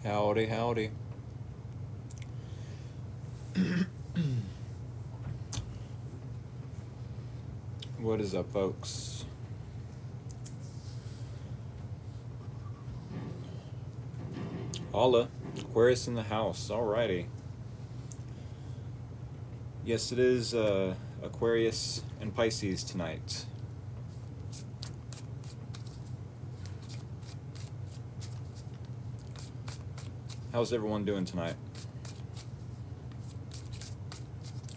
Howdy, howdy. What is up, folks? Holla. Aquarius in the house. Alrighty. Yes, it is Aquarius and Pisces tonight. How's everyone doing tonight?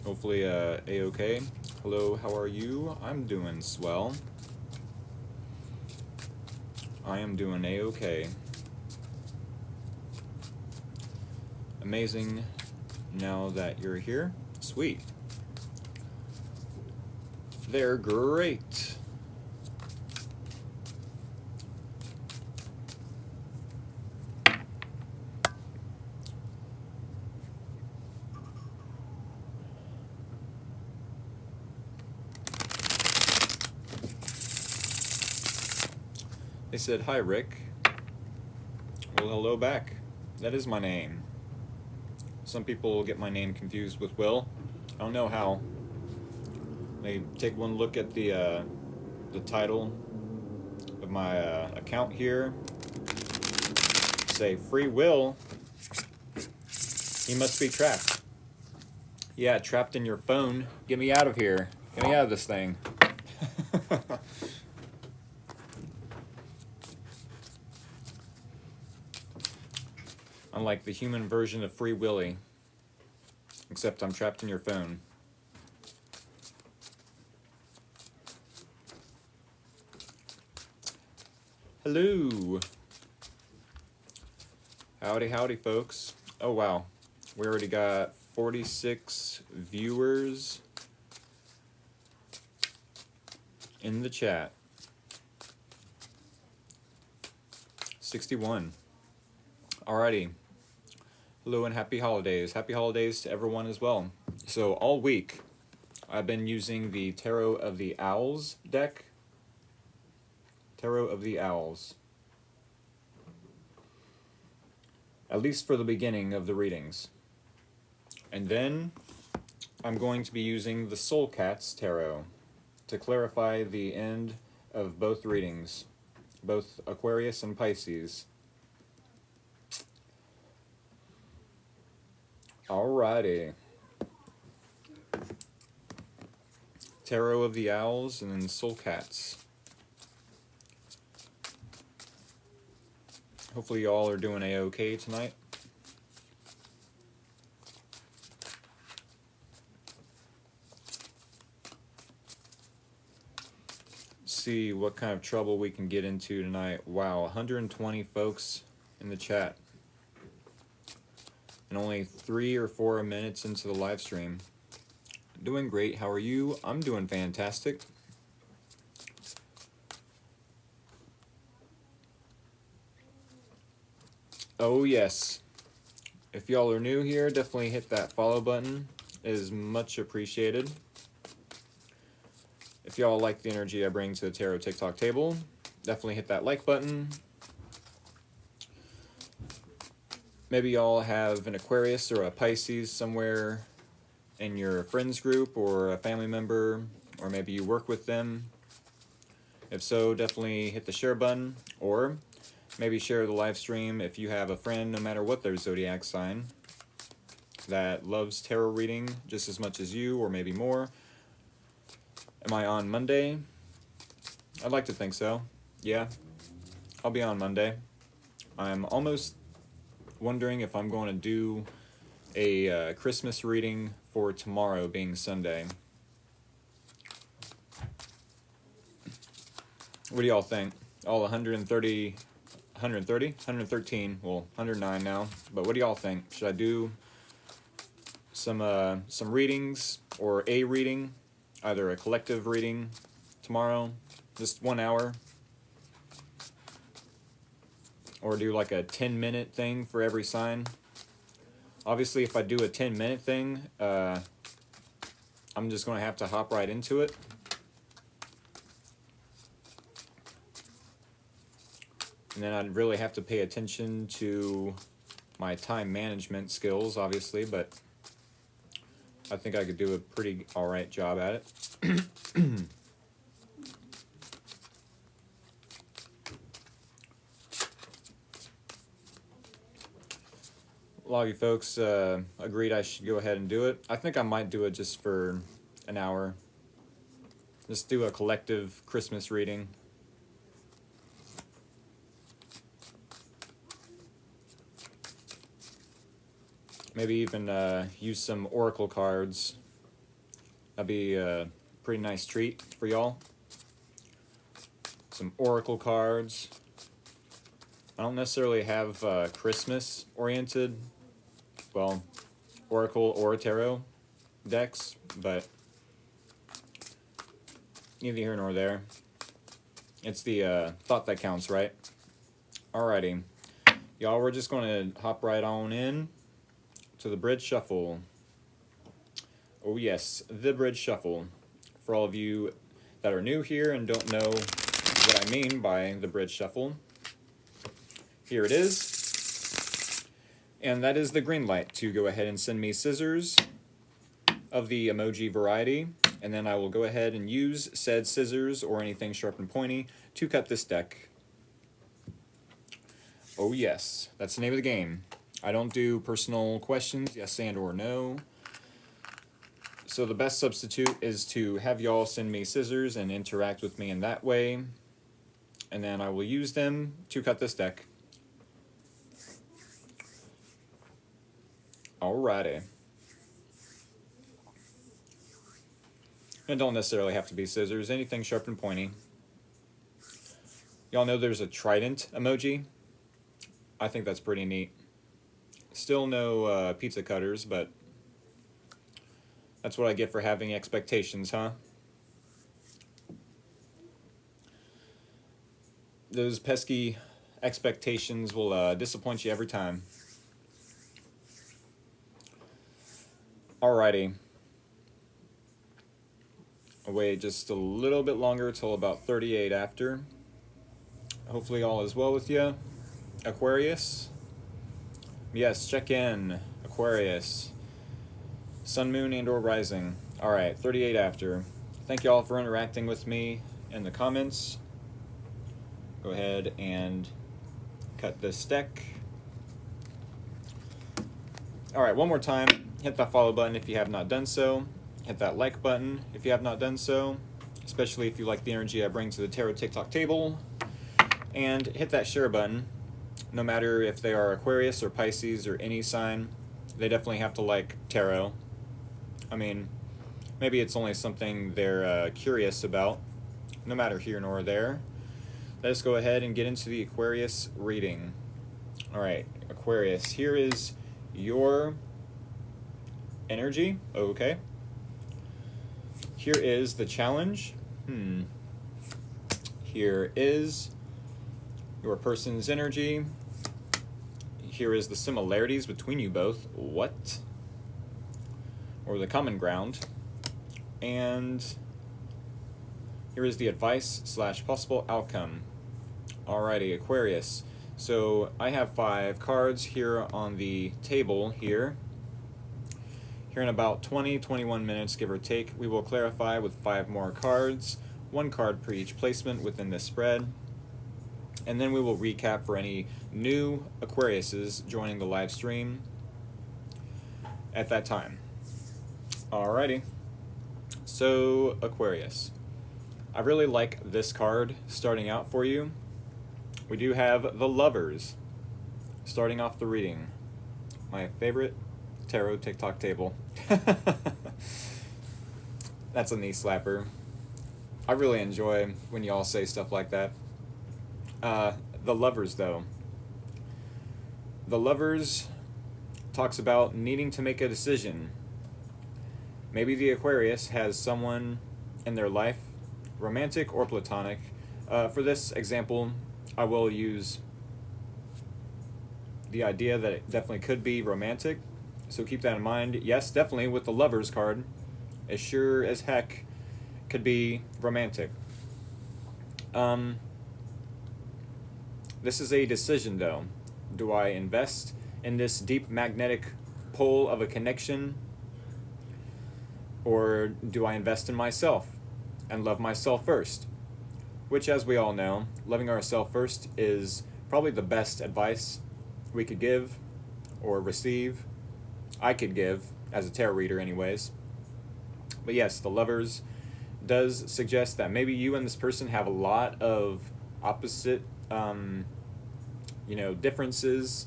Hopefully A-okay. Hello, how are you? I'm doing swell. I am doing A-okay. Amazing now that you're here. Sweet. They're great. They said, hi, Rick. Well, hello back. That is my name. Some people get my name confused with Will. I don't know how. They take one look at the title of my account here. Say, free Will. He must be trapped. Yeah, trapped in your phone. Get me out of here. Get me out of this thing. I'm like the human version of Free Willy. Except I'm trapped in your phone. Hello. Howdy, howdy, folks. Oh, wow. We already got 46 viewers in the chat. 61. Alrighty. Hello and happy holidays. Happy holidays to everyone as well. So all week, I've been using the Tarot of the Owls deck. Tarot of the Owls. At least for the beginning of the readings. And then I'm going to be using the Soul Cats Tarot to clarify the end of both readings, both Aquarius and Pisces. Alrighty. Tarot of the Owls and then Soul Cats. Hopefully y'all are doing A-okay tonight. See what kind of trouble we can get into tonight. Wow, 120 folks in the chat. And only 3 or 4 minutes into the live stream. Doing great. How are you? I'm doing fantastic. Oh yes. If y'all are new here, definitely hit that follow button. It is much appreciated. If y'all like the energy I bring to the Tarot TikTok table, definitely hit that like button. Maybe y'all have an Aquarius or a Pisces somewhere in your friends group or a family member, or maybe you work with them. If so, definitely hit the share button, or maybe share the live stream if you have a friend, no matter what their zodiac sign, that loves tarot reading just as much as you, or maybe more. Am I on Monday? I'd like to think so. Yeah, I'll be on Monday. I'm almost wondering if I'm going to do a Christmas reading for tomorrow, being Sunday. What do y'all think? All 113, well, 109 now. But what do y'all think? Should I do some readings, or a reading, either a collective reading tomorrow, just 1 hour, or do like a 10-minute thing for every sign? Obviously, if I do a 10-minute thing, I'm just going to have to hop right into it. And then I'd really have to pay attention to my time management skills, obviously, but I think I could do a pretty alright job at it. A lot of you folks agreed I should go ahead and do it. I think I might do it just for an hour. Just do a collective Christmas reading. Maybe even use some oracle cards. That'd be a pretty nice treat for y'all. Some oracle cards. I don't necessarily have Christmas-oriented, well, oracle or tarot decks, but neither here nor there. It's the thought that counts, right? Alrighty. Y'all, we're just going to hop right on in to the bridge shuffle. Oh yes, the bridge shuffle. For all of you that are new here and don't know what I mean by the bridge shuffle, here it is. And that is the green light to go ahead and send me scissors of the emoji variety, and then I will go ahead and use said scissors or anything sharp and pointy to cut this deck. Oh yes, that's the name of the game. I don't do personal questions, yes and or no. So the best substitute is to have y'all send me scissors and interact with me in that way. And then I will use them to cut this deck. Alrighty. And don't necessarily have to be scissors, anything sharp and pointy. Y'all know there's a trident emoji. I think that's pretty neat. Still no pizza cutters, but that's what I get for having expectations, huh? Those pesky expectations will disappoint you every time. Alrighty. I'll wait just a little bit longer till about 38 after. Hopefully all is well with you, Aquarius. Yes, check in, Aquarius. Sun, moon, and or rising. Alright, 38 after. Thank you all for interacting with me in the comments. Go ahead and cut this deck. Alright, one more time. Hit that follow button if you have not done so. Hit that like button if you have not done so. Especially if you like the energy I bring to the Tarot TikTok table. And hit that share button. No matter if they are Aquarius or Pisces or any sign, they definitely have to like tarot. I mean, maybe it's only something they're curious about. No matter here nor there. Let's go ahead and get into the Aquarius reading. Alright, Aquarius, here is your energy. Okay. Here is the challenge. Here is your person's energy. Here is the similarities between you both. What? Or the common ground. And here is the advice / possible outcome. Alrighty, Aquarius. So I have 5 cards here on the table here. Here in about 20-21 minutes, give or take, we will clarify with 5 more cards, 1 card per each placement within this spread. And then we will recap for any new Aquariuses joining the live stream at that time. Alrighty. So, Aquarius. I really like this card starting out for you. We do have the Lovers starting off the reading. My favorite Tarot TikTok table. That's a knee slapper. I really enjoy when y'all say stuff like that. The Lovers, though. The Lovers talks about needing to make a decision. Maybe the Aquarius has someone in their life, romantic or platonic. For this example, I will use the idea that it definitely could be romantic. So keep that in mind. Yes, definitely with the Lovers card, as sure as heck could be romantic. This is a decision, though. Do I invest in this deep magnetic pull of a connection? Or do I invest in myself and love myself first? Which, as we all know, loving ourselves first is probably the best advice we could give or receive. I could give as a tarot reader anyways. But yes, the Lovers does suggest that maybe you and this person have a lot of opposite differences.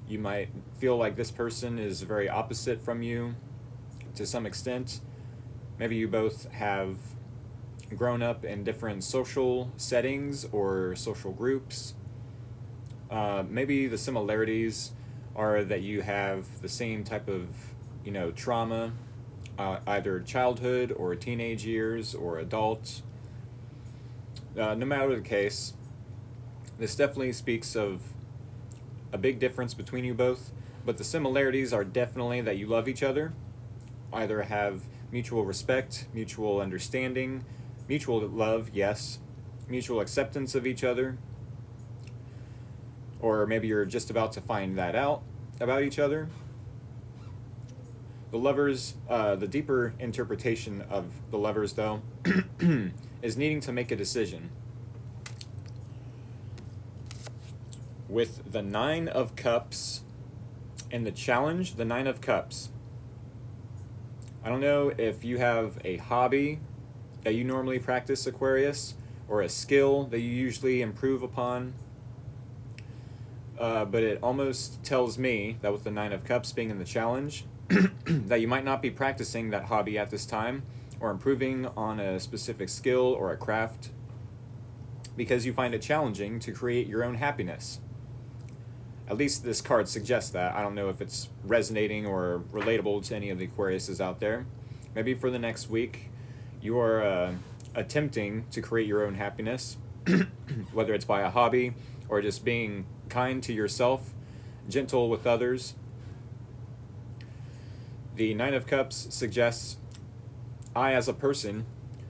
You might feel like this person is very opposite from you to some extent. Maybe you both have grown up in different social settings or social groups. Maybe the similarities are that you have the same type of, trauma, either childhood or teenage years or adult. No matter the case, this definitely speaks of a big difference between you both, but the similarities are definitely that you love each other, either have mutual respect, mutual understanding, mutual love, yes, mutual acceptance of each other, or maybe you're just about to find that out about each other. The Lovers, the deeper interpretation of the Lovers, though, is needing to make a decision. With the Nine of Cups and the challenge, the Nine of Cups. I don't know if you have a hobby that you normally practice, Aquarius, or a skill that you usually improve upon. But it almost tells me that with the Nine of Cups being in the challenge, that you might not be practicing that hobby at this time, or improving on a specific skill or a craft, because you find it challenging to create your own happiness. At least this card suggests that. I don't know if it's resonating or relatable to any of the Aquariuses out there. Maybe for the next week, you are attempting to create your own happiness, whether it's by a hobby or just being kind to yourself, gentle with others. The Nine of Cups suggests I, as a person,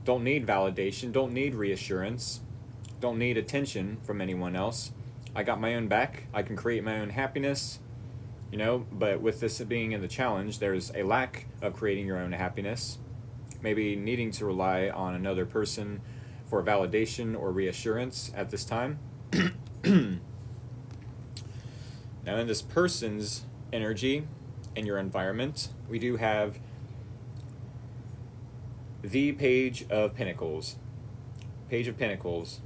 don't need validation, don't need reassurance, don't need attention from anyone else. I got my own back. I can create my own happiness, but with this being in the challenge, there's a lack of creating your own happiness, maybe needing to rely on another person for validation or reassurance at this time. Now, in this person's energy, in your environment, we do have the Page of Pentacles. Page of Pentacles.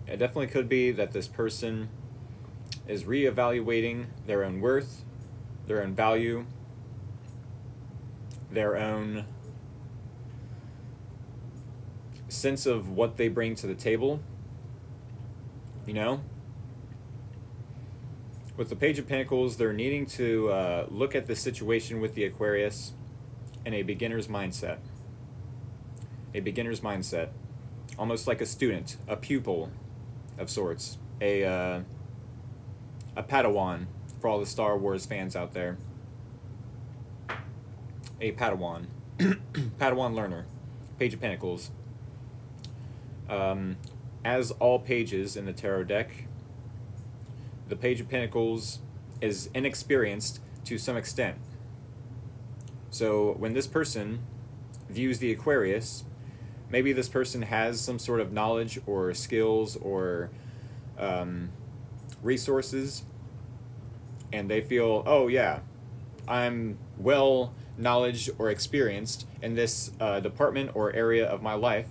It definitely could be that this person is reevaluating their own worth, their own value, their own sense of what they bring to the table. With the Page of Pentacles, they're needing to look at the situation with the Aquarius in a beginner's mindset. A beginner's mindset. Almost like a student, a pupil of sorts. A Padawan, for all the Star Wars fans out there. A Padawan. Padawan learner. Page of Pentacles. As all pages in the tarot deck, the Page of Pentacles is inexperienced to some extent. So when this person views the Aquarius, maybe this person has some sort of knowledge or skills or resources, and they feel, oh yeah, I'm well knowledge or experienced in this department or area of my life.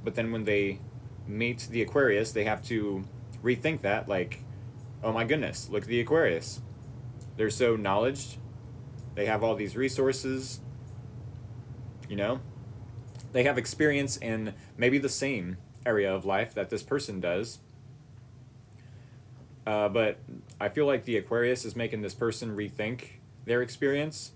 But then when they meet the Aquarius, they have to rethink that, like, oh my goodness, look at the Aquarius. They're so knowledge. They have all these resources. They have experience in maybe the same area of life that this person does. But I feel like the Aquarius is making this person rethink their experience.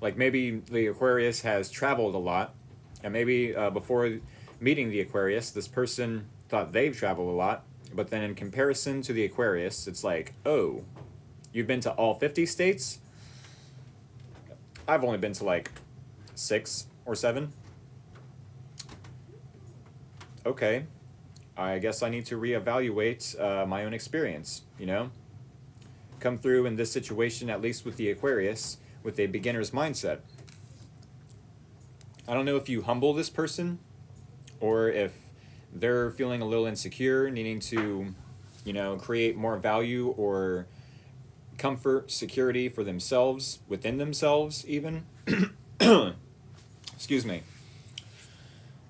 Like maybe the Aquarius has traveled a lot, and maybe before meeting the Aquarius, this person thought they've traveled a lot, but then in comparison to the Aquarius, it's like, oh, you've been to all 50 states? I've only been to like 6 or 7. Okay, I guess I need to reevaluate my own experience, come through in this situation, at least with the Aquarius, with a beginner's mindset. I don't know if you humble this person or if they're feeling a little insecure, needing to, create more value or comfort, security for themselves, within themselves even. Excuse me.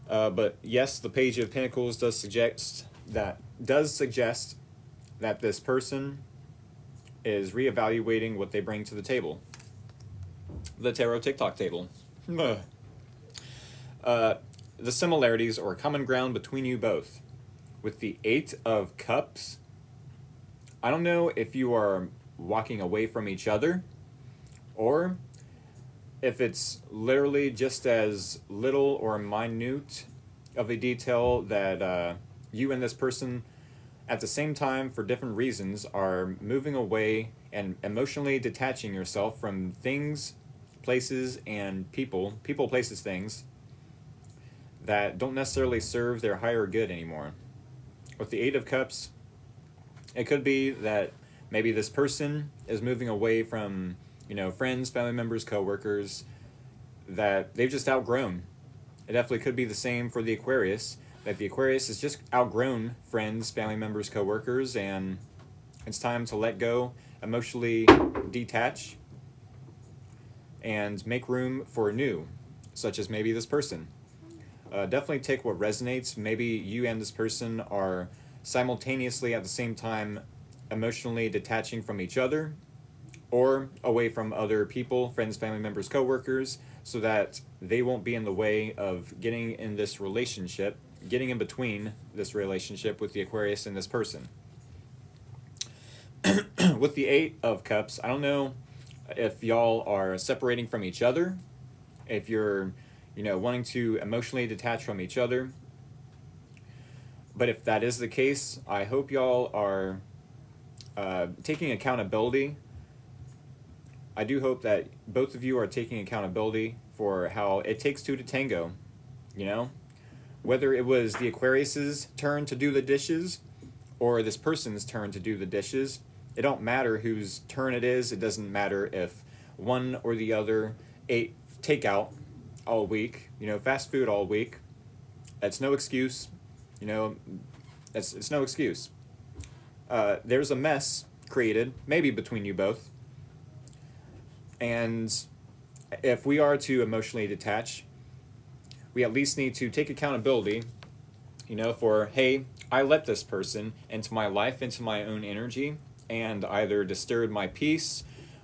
But yes, the Page of Pentacles does suggest that this person is reevaluating what they bring to the table. The tarot TikTok table. The similarities or common ground between you both. With the Eight of Cups, I don't know if you are walking away from each other or if it's literally just as little or minute of a detail that you and this person at the same time, for different reasons, are moving away and emotionally detaching yourself from things, places, and people, places, things that don't necessarily serve their higher good anymore. With the Eight of Cups, it could be that maybe this person is moving away from, friends, family members, coworkers that they've just outgrown. It definitely could be the same for the Aquarius, that the Aquarius has just outgrown friends, family members, coworkers, and it's time to let go, emotionally detach, and make room for new, such as maybe this person. Definitely take what resonates. Maybe you and this person are simultaneously at the same time emotionally detaching from each other or away from other people, friends, family members, coworkers, so that they won't be in the way of getting in this relationship, getting in between this relationship with the Aquarius and this person. With the Eight of Cups, I don't know if y'all are separating from each other, if you're wanting to emotionally detach from each other. But if that is the case, I hope y'all are taking accountability. I do hope that both of you are taking accountability for how it takes two to tango, Whether it was the Aquarius's turn to do the dishes or this person's turn to do the dishes, it don't matter whose turn it is. It doesn't matter if one or the other ate takeout all week, fast food all week. That's no excuse, it's no excuse. There's a mess created, maybe between you both. And if we are to emotionally detach, we at least need to take accountability, for, hey, I let this person into my life, into my own energy, and either disturb my peace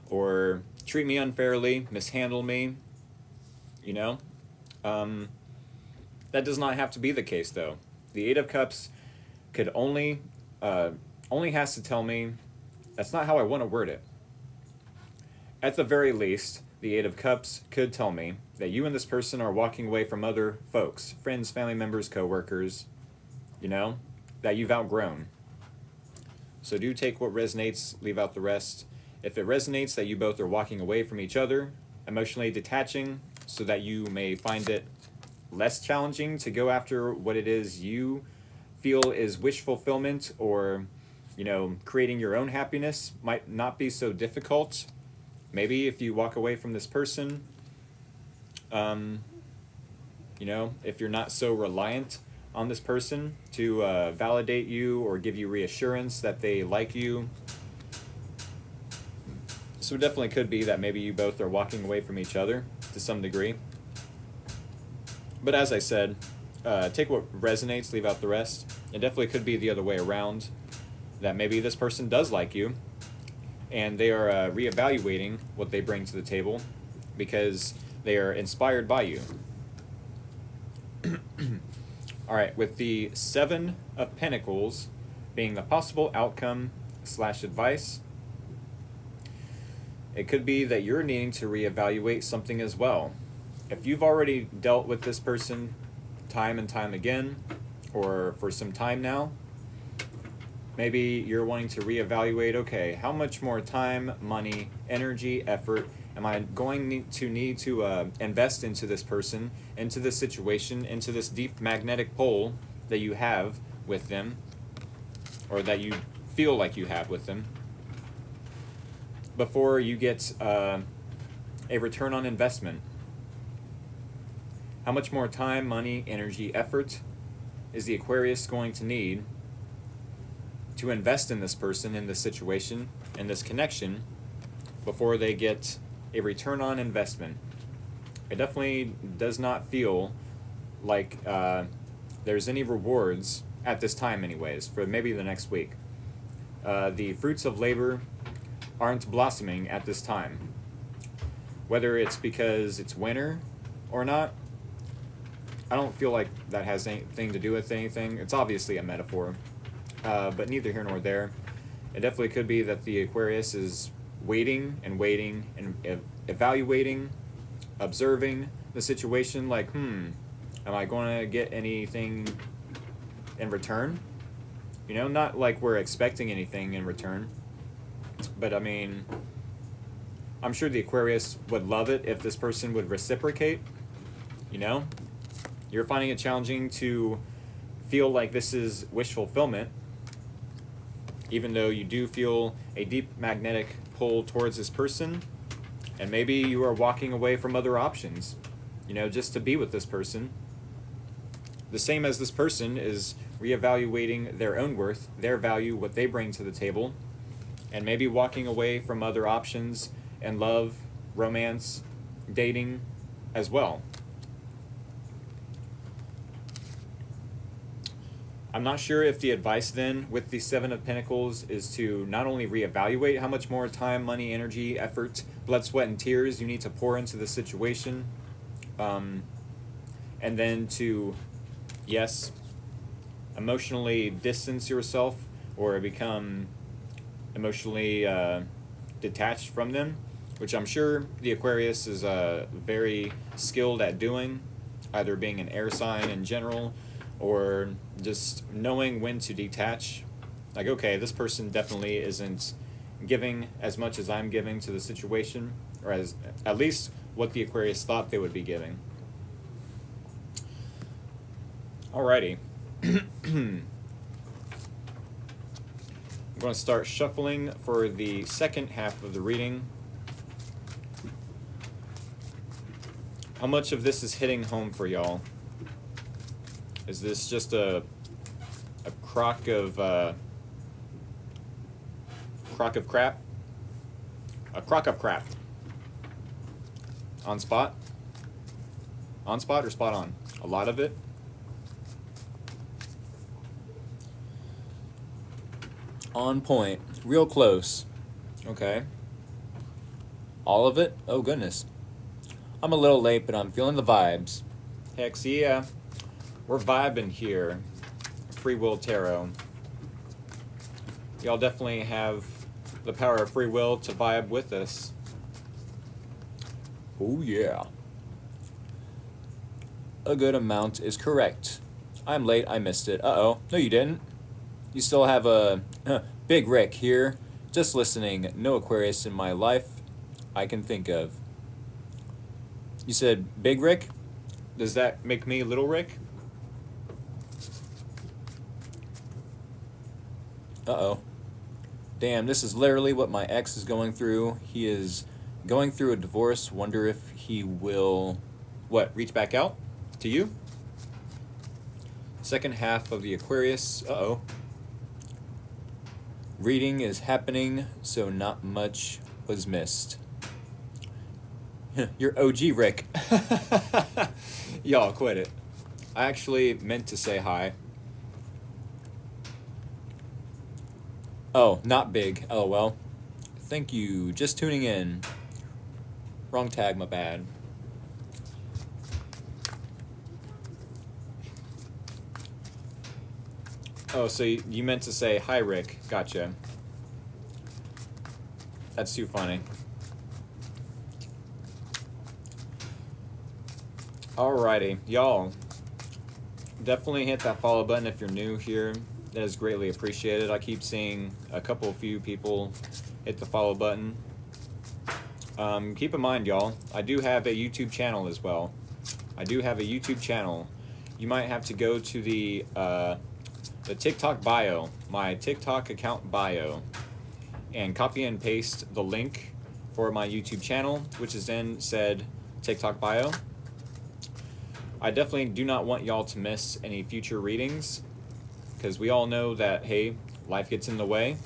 or treat me unfairly, mishandle me, That does not have to be the case, though. The Eight of Cups could only has to tell me that's not how I want to word it. At the very least, the Eight of Cups could tell me that you and this person are walking away from other folks, friends, family members, coworkers, that you've outgrown. So do take what resonates, leave out the rest. If it resonates that you both are walking away from each other, emotionally detaching, so that you may find it less challenging to go after what it is you feel is wish fulfillment, or creating your own happiness might not be so difficult. Maybe if you walk away from this person, if you're not so reliant on this person to validate you or give you reassurance that they like you. So it definitely could be that maybe you both are walking away from each other to some degree. But as I said, take what resonates, leave out the rest. It definitely could be the other way around, that maybe this person does like you, and they are reevaluating what they bring to the table because they are inspired by you. All right, with the Seven of Pentacles being the possible outcome / advice, it could be that you're needing to reevaluate something as well. If you've already dealt with this person time and time again, or for some time now, maybe you're wanting to reevaluate, okay, how much more time, money, energy, effort am I going to need to invest into this person, into this situation, into this deep magnetic pull that you have with them, or that you feel like you have with them? before you get a return on investment. How much more time, money, energy, effort is the Aquarius going to need to invest in this person, in this situation, in this connection, before they get a return on investment? It definitely does not feel like there's any rewards at this time anyways, for maybe the next week. The fruits of labor aren't blossoming at this time. Whether it's because it's winter or not, I don't feel like that has anything to do with anything. It's obviously a metaphor, but neither here nor there. It definitely could be that the Aquarius is waiting and evaluating, observing the situation, like, am I going to get anything in return? You know, not like we're expecting anything in return, but I mean, I'm sure the Aquarius would love it if this person would reciprocate. You know, you're finding it challenging to feel like this is wish fulfillment, even though you do feel a deep magnetic pull towards this person, and maybe you are walking away from other options, you know, just to be with this person. The same as this person is reevaluating their own worth, their value, what they bring to the table, and maybe walking away from other options and love, romance, dating as well. I'm not sure if the advice then with the Seven of Pentacles is to not only reevaluate how much more time, money, energy, effort, blood, sweat, and tears you need to pour into the situation, and then to, yes, emotionally distance yourself or become emotionally detached from them, which I'm sure the Aquarius is very skilled at doing, either being an air sign in general or just knowing when to detach. Like, okay, this person definitely isn't giving as much as I'm giving to the situation, or as at least what the Aquarius thought they would be giving. Alrighty. I'm going to start shuffling for the second half of the reading. How much of this is hitting home for y'all? Is this just a crock of crap? A crock of crap. On spot? On spot or spot on? A lot of it? On point. Real close. Okay. All of it? Oh goodness. I'm a little late, but I'm feeling the vibes. Heck yeah. We're vibing here. Free Will Tarot. Y'all definitely have the power of free will to vibe with us. Oh yeah. A good amount is correct. I'm late, I missed it. Uh-oh. No, you didn't. You still have a Big Rick here. Just listening. No Aquarius in my life I can think of. You said Big Rick? Does that make me Little Rick? Uh-oh. Damn, this is literally what my ex is going through. He is going through a divorce. Wonder if he will, what, reach back out to you? Second half of the Aquarius. Uh-oh. Reading is happening, so not much was missed. You're OG Rick. Y'all, quit it. I actually meant to say hi. Oh, not big. LOL. Thank you. Just tuning in. Wrong tag, my bad. Oh, so you meant to say hi, Rick. Gotcha. That's too funny. Alrighty, y'all. Definitely hit that follow button if you're new here. That is greatly appreciated. I keep seeing a few people hit the follow button. Keep in mind, y'all, I do have a YouTube channel as well. I do have a YouTube channel. You might have to go to the TikTok bio, my TikTok account bio, and copy and paste the link for my YouTube channel, which is in said TikTok bio. I definitely do not want y'all to miss any future readings, because we all know that, hey, life gets in the way.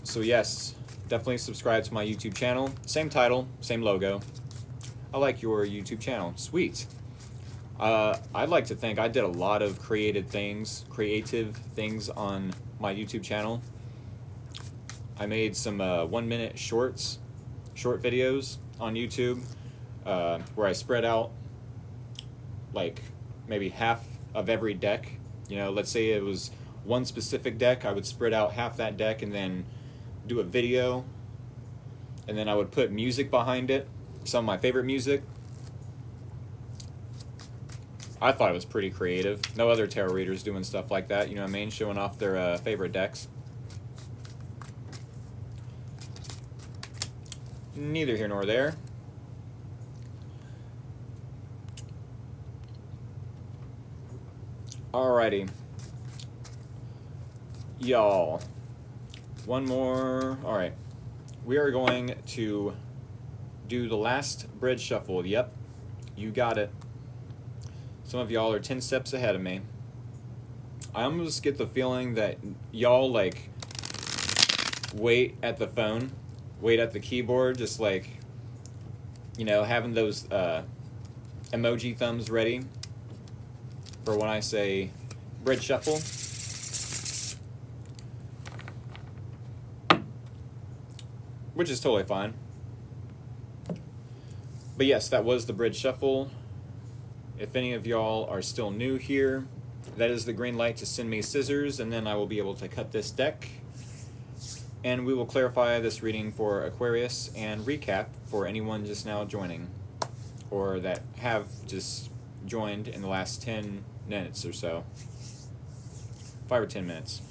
So yes, definitely subscribe to my YouTube channel. Same title, same logo. I like your YouTube channel. Sweet. I'd like to think I did a lot of creative things on my YouTube channel. I made some 1 minute short videos on YouTube where I spread out like maybe half of every deck. You know, let's say it was one specific deck, I would spread out half that deck and then do a video, and then I would put music behind it, some of my favorite music. I thought it was pretty creative. No other tarot readers doing stuff like that, you know what I mean? Showing off their favorite decks. Neither here nor there. Alrighty. Y'all. One more. Alright. We are going to do the last bridge shuffle. Yep. You got it. Some of y'all are 10 steps ahead of me. I almost get the feeling that y'all like wait at the phone, wait at the keyboard, just like, you know, having those emoji thumbs ready for when I say bridge shuffle. Which is totally fine. But yes, that was the bridge shuffle. If any of y'all are still new here, that is the green light to send me scissors, and then I will be able to cut this deck. And we will clarify this reading for Aquarius and recap for anyone just now joining, or that have just joined in the last 10 minutes or so. 5 or 10 minutes.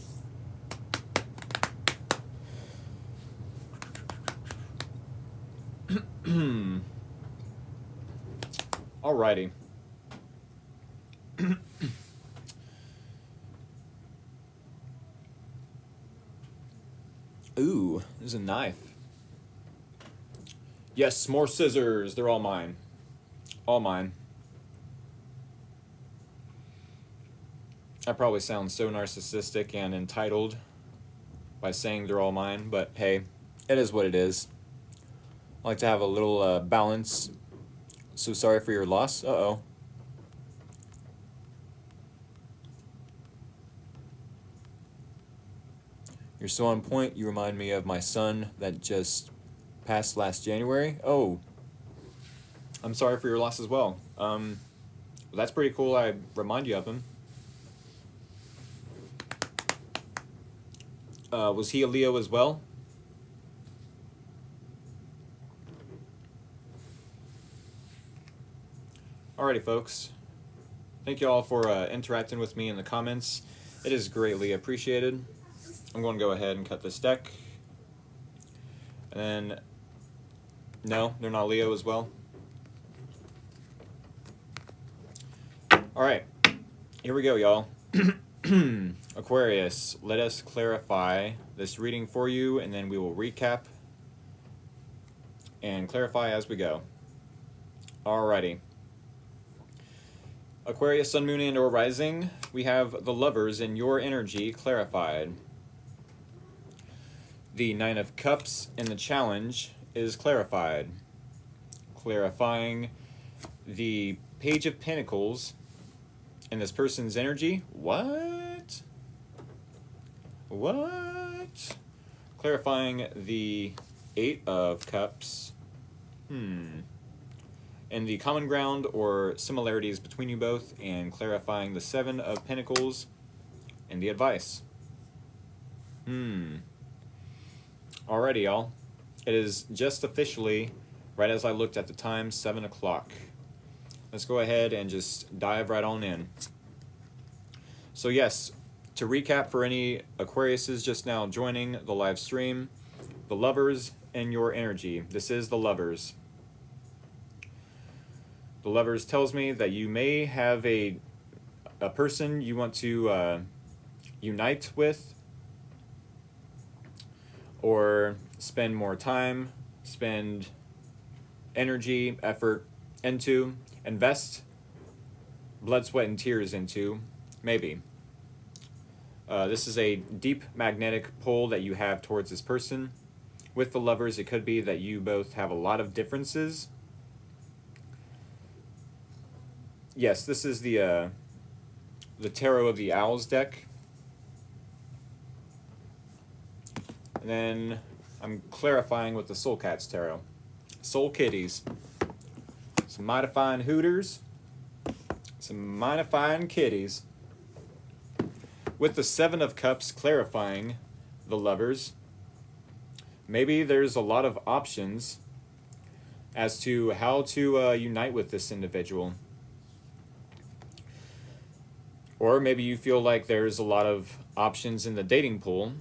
Alrighty. Ooh, there's a knife. Yes, more scissors. They're all mine. All mine. I probably sound so narcissistic and entitled by saying they're all mine, but hey, it is what it is. I like to have a little balance. So sorry for your loss. Uh-oh. You're so on point. You remind me of my son that just passed last January. Oh, I'm sorry for your loss as well. That's pretty cool. I remind you of him. Was he a Leo as well? Alrighty, folks. Thank you all for interacting with me in the comments. It is greatly appreciated. I'm going to go ahead and cut this deck. And then, no, they're not Leo as well. Alright, here we go, y'all. Aquarius, let us clarify this reading for you, and then we will recap and clarify as we go. Alrighty. Aquarius, Sun, Moon, and or Rising, we have the Lovers in your energy clarified. The Nine of Cups in the challenge is clarified. Clarifying the Page of Pentacles in this person's energy. What? What? Clarifying the Eight of Cups. And the common ground or similarities between you both, and clarifying the Seven of Pentacles and the advice. Alrighty, y'all. It is just officially, right as I looked at the time, 7 o'clock. Let's go ahead and just dive right on in. So yes, to recap for any Aquariuses just now joining the live stream, the Lovers and your energy. This is the Lovers. The Lovers tells me that you may have a a person you want to unite with, or spend more time, spend energy, effort into, invest blood, sweat, and tears into, maybe. This is a deep magnetic pull that you have towards this person. With the Lovers, it could be that you both have a lot of differences. Yes, this is the Tarot of the Owls deck. And then I'm clarifying with the Soul Cats Tarot. Soul Kitties. Some mighty fine hooters. Some mighty fine kitties. With the Seven of Cups clarifying the Lovers, maybe there's a lot of options as to how to unite with this individual. Or maybe you feel like there's a lot of options in the dating pool.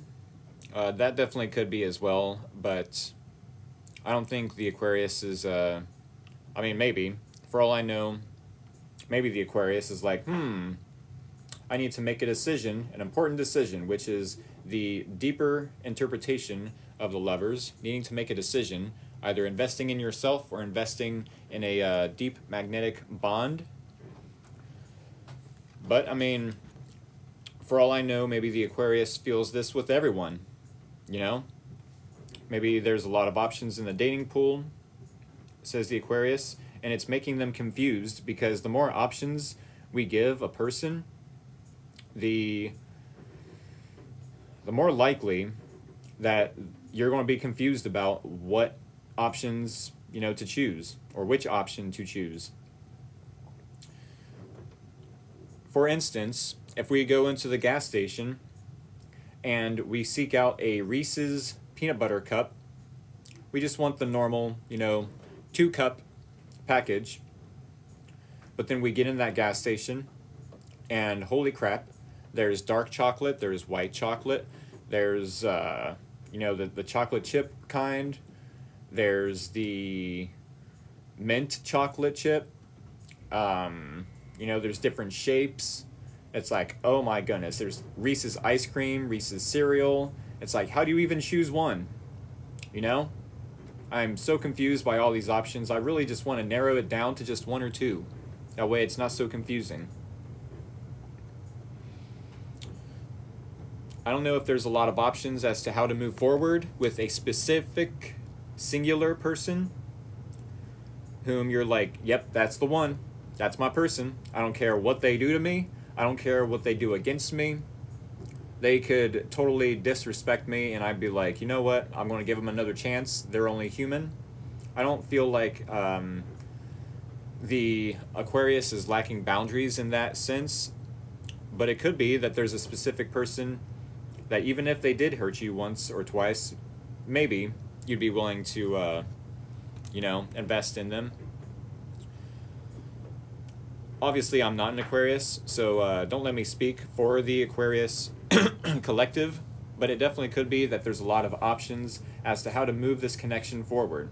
That definitely could be as well, but I don't think the Aquarius is, I mean, maybe. For all I know, maybe the Aquarius is like, I need to make a decision, an important decision, which is the deeper interpretation of the Lovers, needing to make a decision, either investing in yourself or investing in a deep magnetic bond. But, I mean, for all I know, maybe the Aquarius feels this with everyone, you know? Maybe there's a lot of options in the dating pool, says the Aquarius, and it's making them confused because the more options we give a person, the more likely that you're going to be confused about what options, to choose, or which option to choose. For instance, if we go into the gas station and we seek out a Reese's peanut butter cup, we just want the normal, 2-cup package. But then we get in that gas station and holy crap, there's dark chocolate, there's white chocolate, there's, the chocolate chip kind, there's the mint chocolate chip, there's different shapes. It's like, oh my goodness, there's Reese's ice cream, Reese's cereal. It's like, how do you even choose one? I'm so confused by all these options. I really just want to narrow it down to just one or two. That way it's not so confusing. I don't know if there's a lot of options as to how to move forward with a specific singular person whom you're like, yep, that's the one. That's my person. I don't care what they do to me. I don't care what they do against me. They could totally disrespect me and I'd be like, you know what? I'm going to give them another chance. They're only human. I don't feel like the Aquarius is lacking boundaries in that sense. But it could be that there's a specific person that even if they did hurt you once or twice, maybe you'd be willing to, invest in them. Obviously, I'm not an Aquarius, so don't let me speak for the Aquarius collective, but it definitely could be that there's a lot of options as to how to move this connection forward.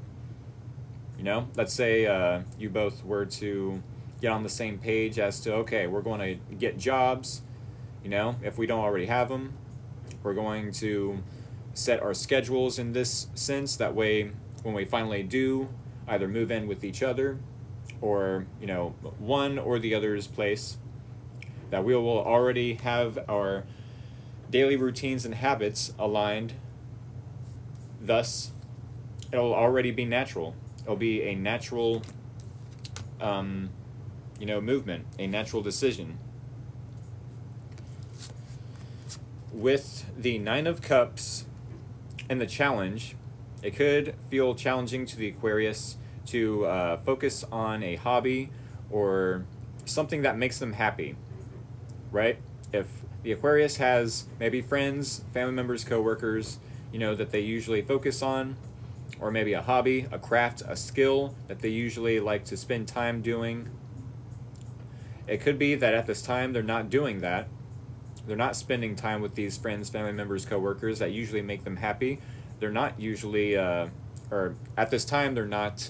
Let's say you both were to get on the same page as to, okay, we're going to get jobs, if we don't already have them. We're going to set our schedules in this sense. That way, when we finally do either move in with each other or, one or the other's place, that we will already have our daily routines and habits aligned. Thus, it'll already be natural. It'll be a natural, movement, a natural decision. With the Nine of Cups and the challenge, it could feel challenging to the Aquarius to focus on a hobby or something that makes them happy, right? If the Aquarius has maybe friends, family members, coworkers, that they usually focus on, or maybe a hobby, a craft, a skill that they usually like to spend time doing, it could be that at this time they're not doing that. They're not spending time with these friends, family members, coworkers that usually make them happy. They're not usually, or at this time, they're not,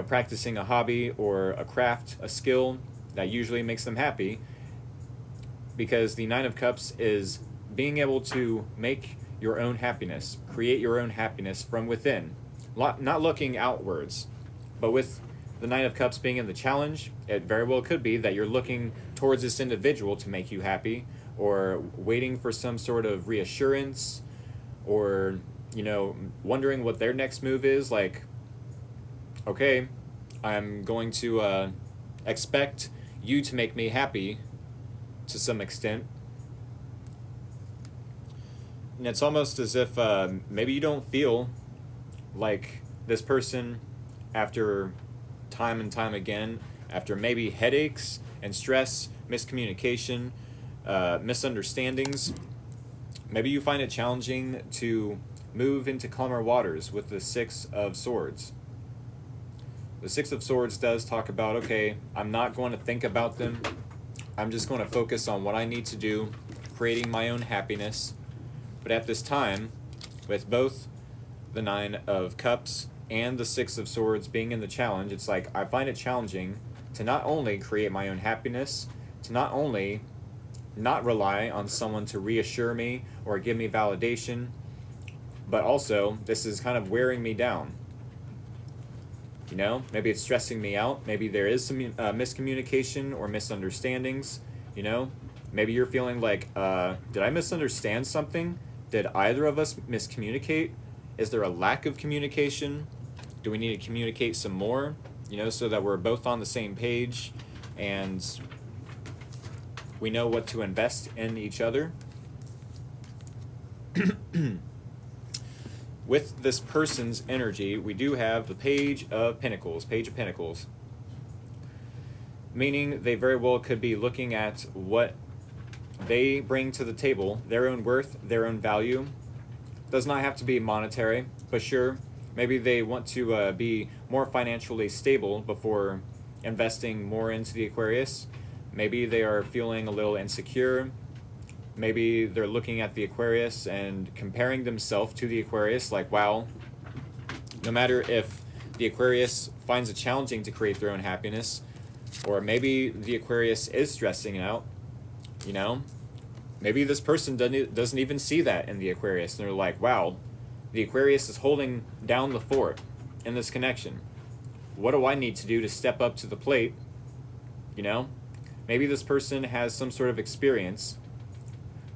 practicing a hobby or a craft, a skill that usually makes them happy. because the Nine of Cups is being able to make your own happiness, create your own happiness from within, not looking outwards. But with the Nine of Cups being in the challenge, it very well could be that you're looking towards this individual to make you happy, or waiting for some sort of reassurance, or, wondering what their next move is. Like, okay, I'm going to expect you to make me happy to some extent. And it's almost as if maybe you don't feel like this person, after time and time again, after maybe headaches and stress, miscommunication, misunderstandings, maybe you find it challenging to move into calmer waters with the Six of Swords. The Six of Swords does talk about, okay, I'm not going to think about them. I'm just going to focus on what I need to do, creating my own happiness. But at this time, with both the Nine of Cups and the Six of Swords being in the challenge, it's like I find it challenging to not only create my own happiness, to not only not rely on someone to reassure me or give me validation, but also this is kind of wearing me down. Maybe it's stressing me out. Maybe there is some miscommunication or misunderstandings. Maybe you're feeling like, did I misunderstand something? Did either of us miscommunicate? Is there a lack of communication? Do we need to communicate some more, so that we're both on the same page and we know what to invest in each other? With this person's energy, we do have the Page of Pentacles, meaning they very well could be looking at what they bring to the table, their own worth, their own value. Does not have to be monetary, but sure, maybe they want to be more financially stable before investing more into the Aquarius. Maybe they are feeling a little insecure. Maybe they're looking at the Aquarius and comparing themselves to the Aquarius, like, wow, no matter if the Aquarius finds it challenging to create their own happiness, or maybe the Aquarius is stressing out, maybe this person doesn't even see that in the Aquarius, and they're like, wow, the Aquarius is holding down the fort in this connection. What do I need to do to step up to the plate? Maybe this person has some sort of experience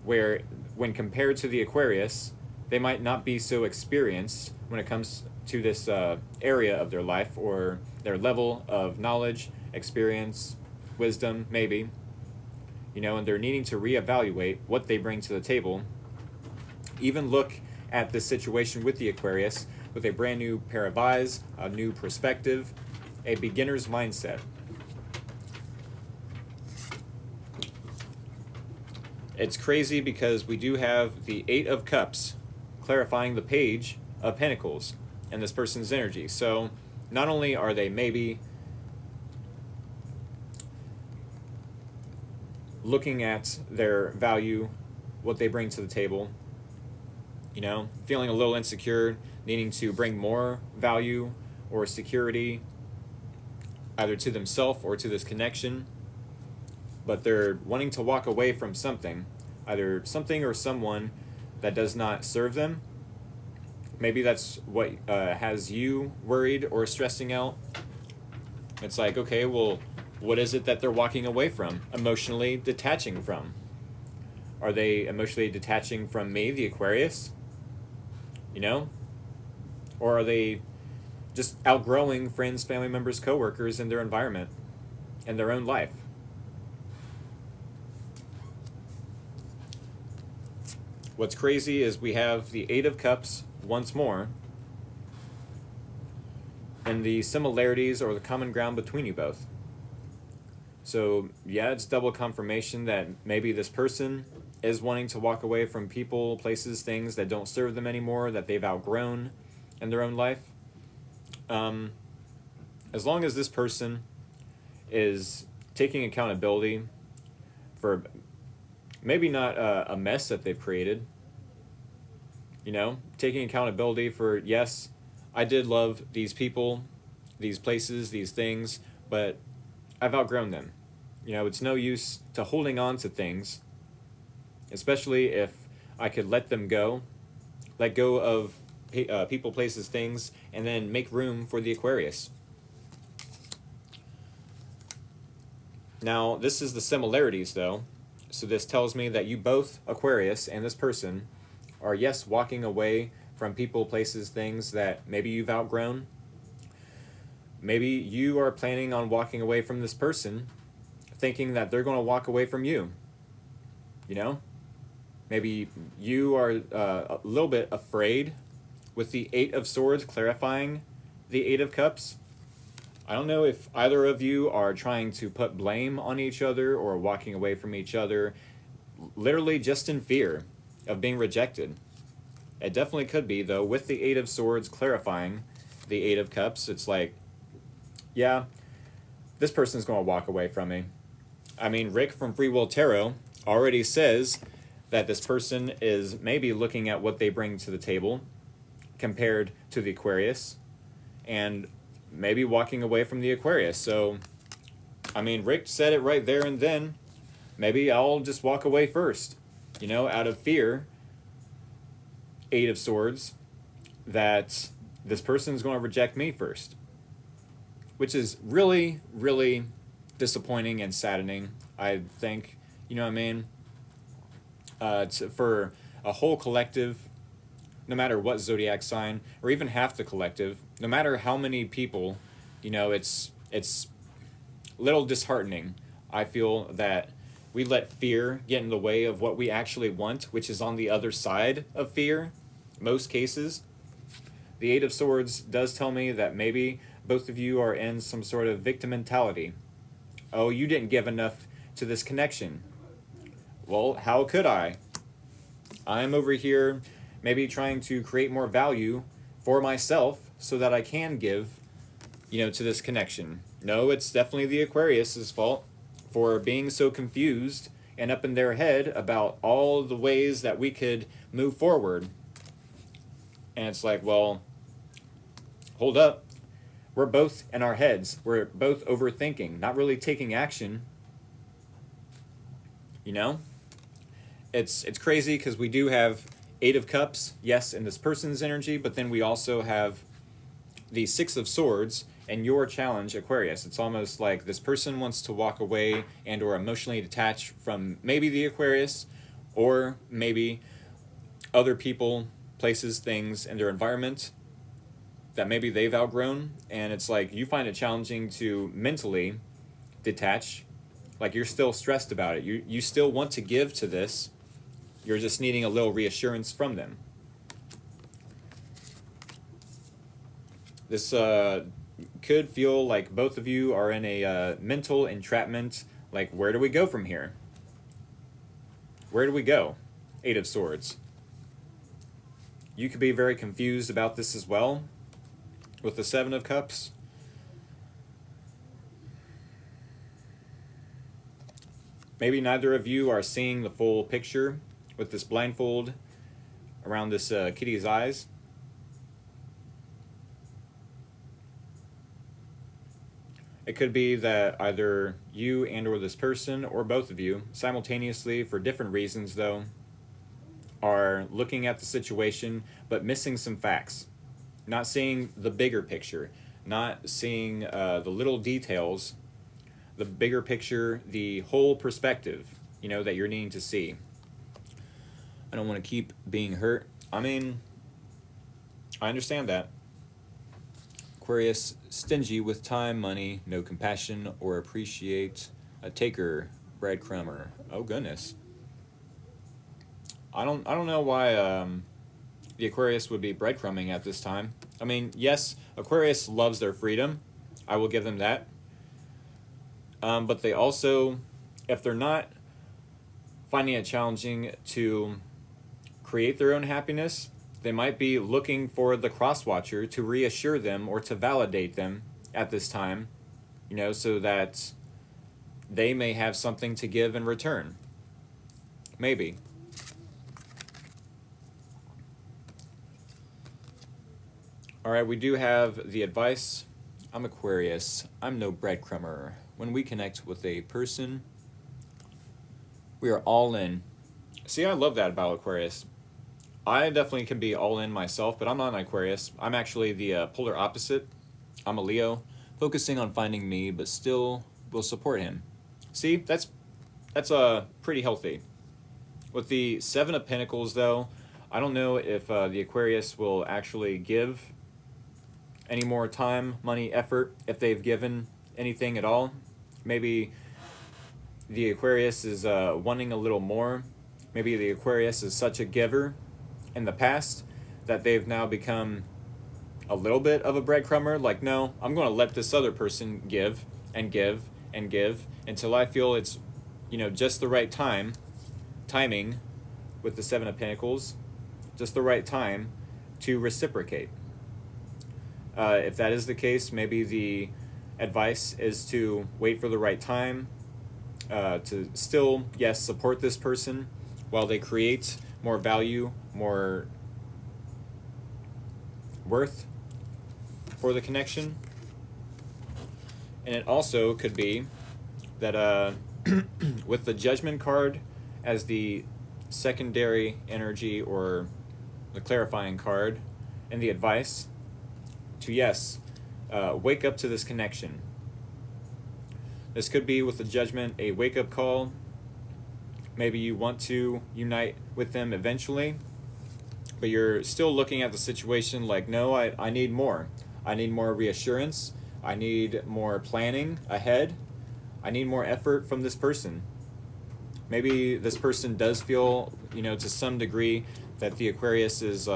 where, when compared to the Aquarius, they might not be so experienced when it comes to this area of their life, or their level of knowledge, experience, wisdom, maybe, and they're needing to reevaluate what they bring to the table. Even look at this situation with the Aquarius with a brand new pair of eyes, a new perspective, a beginner's mindset. It's crazy because we do have the Eight of Cups clarifying the Page of Pentacles and this person's energy. So not only are they maybe looking at their value, what they bring to the table, feeling a little insecure, needing to bring more value or security either to themselves or to this connection, but they're wanting to walk away from something, either something or someone that does not serve them. Maybe that's what has you worried or stressing out. It's like, okay, well, what is it that they're walking away from, emotionally detaching from? Are they emotionally detaching from me, the Aquarius? Or are they just outgrowing friends, family members, coworkers, and their environment and their own life? What's crazy is we have the Eight of Cups once more, and the similarities or the common ground between you both. So yeah, it's double confirmation that maybe this person is wanting to walk away from people, places, things that don't serve them anymore, that they've outgrown in their own life. As long as this person is taking accountability for maybe not a mess that they've created, taking accountability for, yes, I did love these people, these places, these things, but I've outgrown them. It's no use to holding on to things especially if I could let them go, let go of people, places, things, and then make room for the Aquarius. Now, this is the similarities, though. So this tells me that you both, Aquarius and this person, are, yes, walking away from people, places, things that maybe you've outgrown. Maybe you are planning on walking away from this person, thinking that they're going to walk away from you. You know? Maybe you are a little bit afraid with the Eight of Swords clarifying the Eight of Cups. I don't know if either of you are trying to put blame on each other or walking away from each other, literally just in fear of being rejected. It definitely could be, though, with the Eight of Swords clarifying the Eight of Cups. It's like, yeah, this person's going to walk away from me. I mean, Rick from Free Will Tarot already says that this person is maybe looking at what they bring to the table compared to the Aquarius, and maybe walking away from the Aquarius. So, I mean, Rick said it right there and then. Maybe I'll just walk away first, out of fear, Eight of Swords, that this person's going to reject me first. Which is really, really disappointing and saddening, I think. You know what I mean? For a whole collective, no matter what zodiac sign, or even half the collective, no matter how many people, it's a little disheartening. I feel that we let fear get in the way of what we actually want, which is on the other side of fear, most cases. The Eight of Swords does tell me that maybe both of you are in some sort of victim mentality. Oh, you didn't give enough to this connection. Well, how could I? I'm over here maybe trying to create more value for myself so that I can give, to this connection. No, it's definitely the Aquarius's fault for being so confused and up in their head about all the ways that we could move forward. And it's like, well, hold up. We're both in our heads. We're both overthinking, not really taking action. It's crazy because we do have Eight of Cups, yes, in this person's energy, but then we also have the Six of Swords and your challenge, Aquarius. It's almost like this person wants to walk away and or emotionally detach from maybe the Aquarius, or maybe other people, places, things in their environment that maybe they've outgrown, and it's like you find it challenging to mentally detach. Like you're still stressed about it. You still want to give to this. You're just needing a little reassurance from them. This could feel like both of you are in a mental entrapment. Like, where do we go from here? Where do we go? Eight of Swords. You could be very confused about this as well with the Seven of Cups. Maybe neither of you are seeing the full picture with this blindfold around this kitty's eyes. It could be that either you and or this person, or both of you, simultaneously, for different reasons though, are looking at the situation but missing some facts. Not seeing the bigger picture. Not seeing the little details, the bigger picture, the whole perspective, that you're needing to see. I don't want to keep being hurt. I mean, I understand that. Aquarius, stingy with time, money, no compassion or appreciate, a taker, breadcrumber. Oh goodness. I don't know why the Aquarius would be breadcrumbing at this time. I mean, yes, Aquarius loves their freedom. I will give them that. But they also, if they're not finding it challenging to create their own happiness, they might be looking for the cross-watcher to reassure them or to validate them at this time, so that they may have something to give in return. Maybe. All right, we do have the advice. I'm Aquarius. I'm no breadcrumber. When we connect with a person, we are all in. See, I love that about Aquarius. I definitely can be all in myself, but I'm not an Aquarius. I'm actually the polar opposite. I'm a Leo, focusing on finding me, but still will support him. See, that's pretty healthy. With the Seven of Pentacles, though, I don't know if the Aquarius will actually give any more time, money, effort, if they've given anything at all. Maybe the Aquarius is wanting a little more. Maybe the Aquarius is such a giver in the past that they've now become a little bit of a breadcrumber. Like, no, I'm going to let this other person give and give and give until I feel it's, just the right timing with the Seven of Pentacles, just the right time to reciprocate. If that is the case, maybe the advice is to wait for the right time, to still, yes, support this person while they create more value, more worth for the connection. And it also could be that with the Judgment card as the secondary energy or the clarifying card and the advice to, yes, wake up to this connection. This could be with the Judgment a wake-up call. Maybe you want to unite with them eventually, but you're still looking at the situation like, no, I need more. I need more reassurance. I need more planning ahead. I need more effort from this person. Maybe this person does feel, to some degree that the Aquarius is,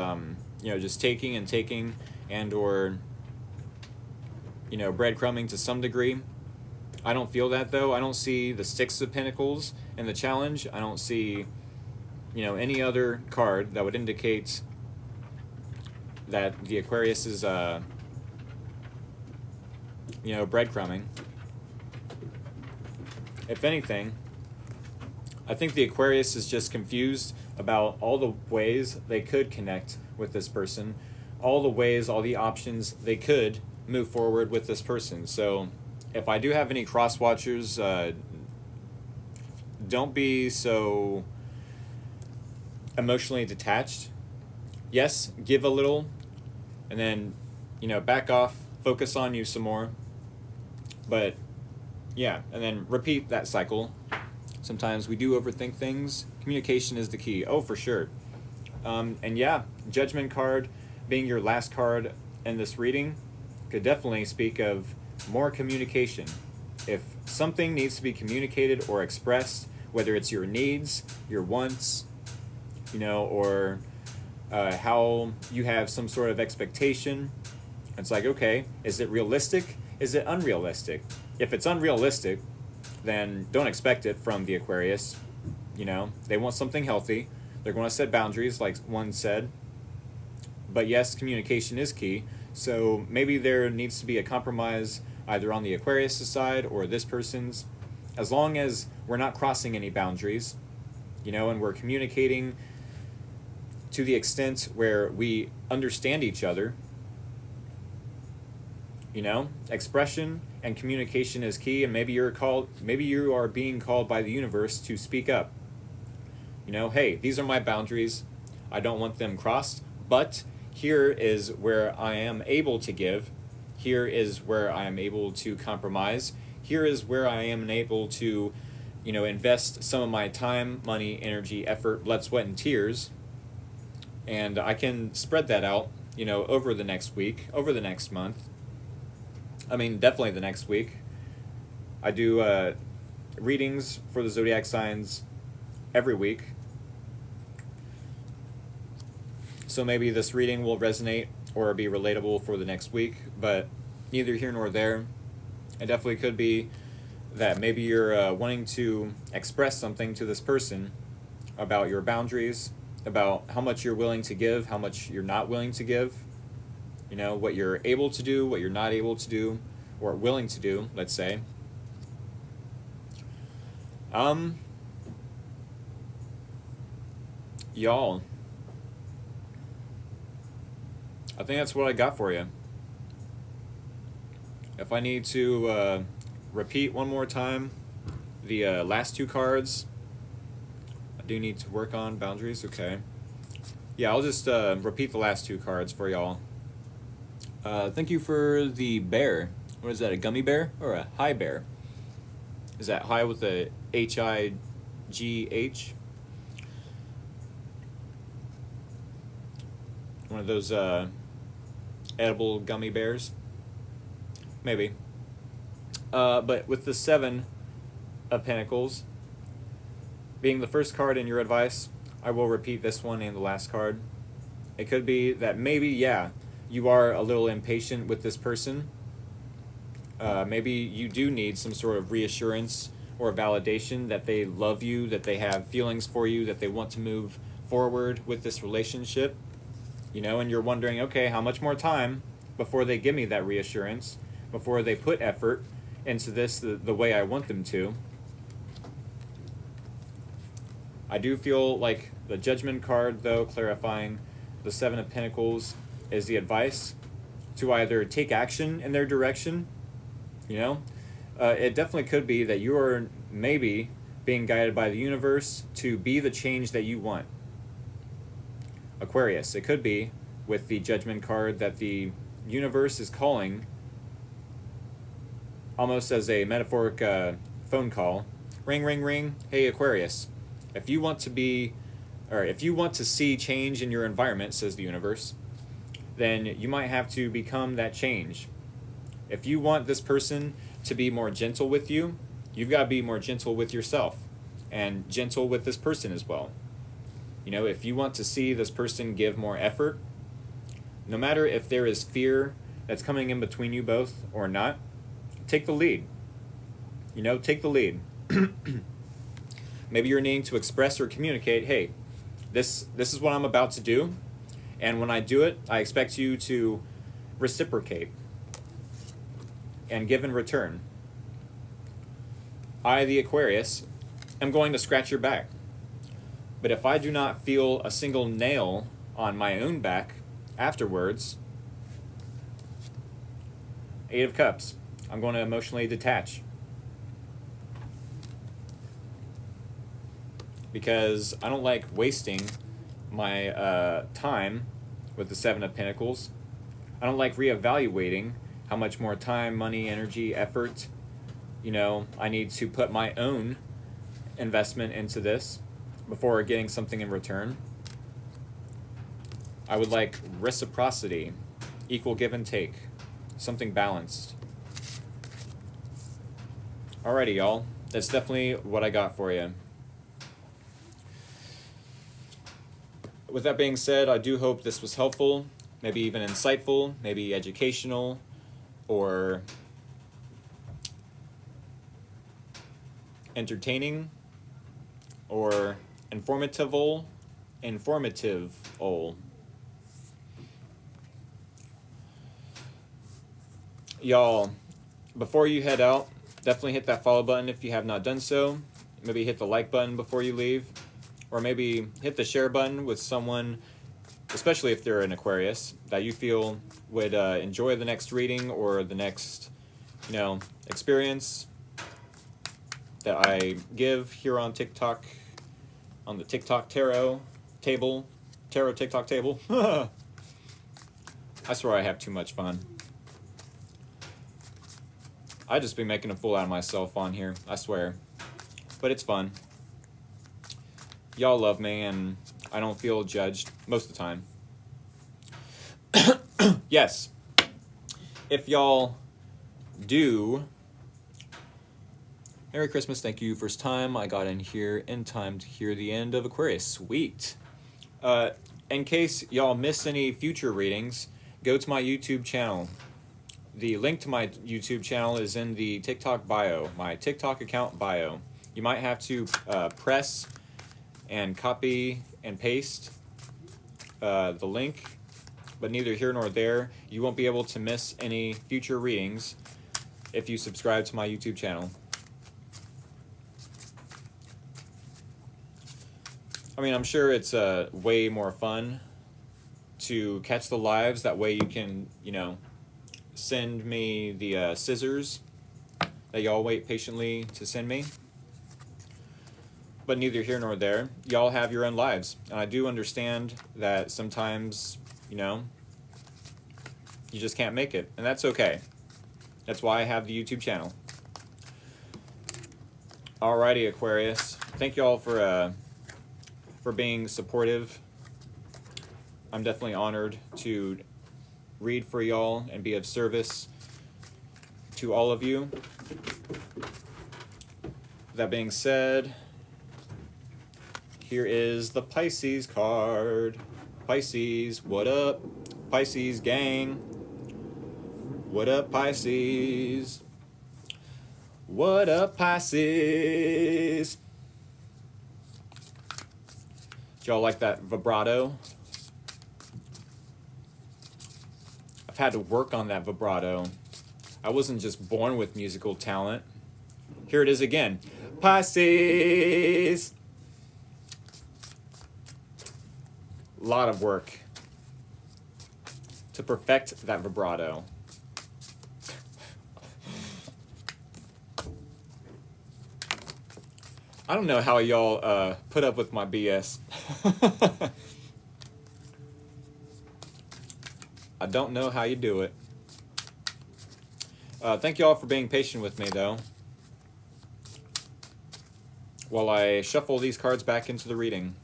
just taking and taking and or, breadcrumbing to some degree. I don't feel that, though. I don't see the Six of Pentacles in the challenge. I don't see, any other card that would indicate that the Aquarius is, breadcrumbing. If anything, I think the Aquarius is just confused about all the ways they could connect with this person, all the ways, all the options they could move forward with this person. So if I do have any cross watchers, don't be so emotionally detached. Yes, give a little, and then, back off, focus on you some more. But, yeah, and then repeat that cycle. Sometimes we do overthink things. Communication is the key. Oh, for sure. And yeah, Judgment card being your last card in this reading could definitely speak of more communication. If something needs to be communicated or expressed, whether it's your needs, your wants, or how you have some sort of expectation, it's like, okay, is it realistic? Is it unrealistic? If it's unrealistic, then don't expect it from the Aquarius. They want something healthy. They're going to set boundaries, like one said. But yes, communication is key. So maybe there needs to be a compromise either on the Aquarius side or this person's. As long as we're not crossing any boundaries, and we're communicating to the extent where we understand each other, expression and communication is key. And maybe you are being called by the universe to speak up. Hey, these are my boundaries. I don't want them crossed, but here is where I am able to give. Here is where I am able to compromise. Here is where I am able to, invest some of my time, money, energy, effort, blood, sweat, and tears. And I can spread that out, over the next week, over the next month. I mean, definitely the next week. I do readings for the zodiac signs every week. So maybe this reading will resonate or be relatable for the next week, but neither here nor there. It definitely could be that maybe you're wanting to express something to this person about your boundaries, about how much you're willing to give, how much you're not willing to give, what you're able to do, what you're not able to do, or willing to do, let's say. Y'all, I think that's what I got for you. If I need to repeat one more time the last two cards, I do need to work on boundaries. Okay. Yeah, I'll just repeat the last two cards for y'all. Thank you for the bear. What is that, a gummy bear or a high bear? Is that high with a H-I-G-H? One of those edible gummy bears? Maybe. But with the Seven of Pentacles being the first card in your advice, I will repeat this one and the last card. It could be that maybe, yeah, you are a little impatient with this person. Maybe you do need some sort of reassurance or validation that they love you, that they have feelings for you, that they want to move forward with this relationship. You know, and you're wondering, okay, how much more time before they give me that reassurance, before they put effort into this the way I want them to. I do feel like the Judgment card, though, clarifying the Seven of Pentacles, is the advice to either take action in their direction. You know, it definitely could be that you are maybe being guided by the universe to be the change that you want. Aquarius, it could be with the Judgment card that the universe is calling, almost as a metaphoric phone call. Ring, ring, ring. Hey, Aquarius, if you want to be, or if you want to see change in your environment, says the universe, then you might have to become that change. If you want this person to be more gentle with you, you've got to be more gentle with yourself and gentle with this person as well. You know, if you want to see this person give more effort, no matter if there is fear that's coming in between you both or not, take the lead. You know, take the lead. Maybe you're needing to express or communicate, hey, this is what I'm about to do, and when I do it, I expect you to reciprocate and give in return. I, the Aquarius, am going to scratch your back. But if I do not feel a single nail on my own back afterwards, Eight of Cups, I'm going to emotionally detach. Because I don't like wasting my time with the Seven of Pentacles. I don't like reevaluating how much more time, money, energy, effort, you know, I need to put my own investment into this before getting something in return. I would like reciprocity, equal give and take, something balanced. Alrighty, y'all. That's definitely what I got for you. With that being said, I do hope this was helpful, maybe even insightful, maybe educational, or entertaining, or informative. Y'all, before you head out, definitely hit that follow button if you have not done so. Maybe hit the like button before you leave, or maybe hit the share button with someone, especially if they're an Aquarius, that you feel would enjoy the next reading or the next, you know, experience that I give here on TikTok, on the TikTok tarot TikTok table. I swear I have too much fun. I just be making a fool out of myself on here, I swear. But it's fun. Y'all love me and I don't feel judged most of the time. Yes. If y'all do, Merry Christmas, thank you. First time I got in here in time to hear the end of Aquarius. Sweet. In case y'all miss any future readings, go to my YouTube channel. The link to my YouTube channel is in the TikTok bio, my TikTok account bio. You might have to press and copy and paste the link, but neither here nor there. You won't be able to miss any future readings if you subscribe to my YouTube channel. I mean, I'm sure it's way more fun to catch the lives. That way you can, you know, send me the scissors that y'all wait patiently to send me. But neither here nor there. Y'all have your own lives. And I do understand that sometimes, you know, you just can't make it. And that's okay. That's why I have the YouTube channel. Alrighty, Aquarius. Thank y'all for being supportive. I'm definitely honored to read for y'all and be of service to all of you. That being said, here is the Pisces card. Pisces, what up? Pisces gang. What up, Pisces? What up, Pisces? Do y'all like that vibrato? I've had to work on that vibrato. I wasn't just born with musical talent. Here it is again. Pisces! A lot of work to perfect that vibrato. I don't know how y'all put up with my BS. I don't know how you do it. Thank y'all for being patient with me, though, while I shuffle these cards back into the reading.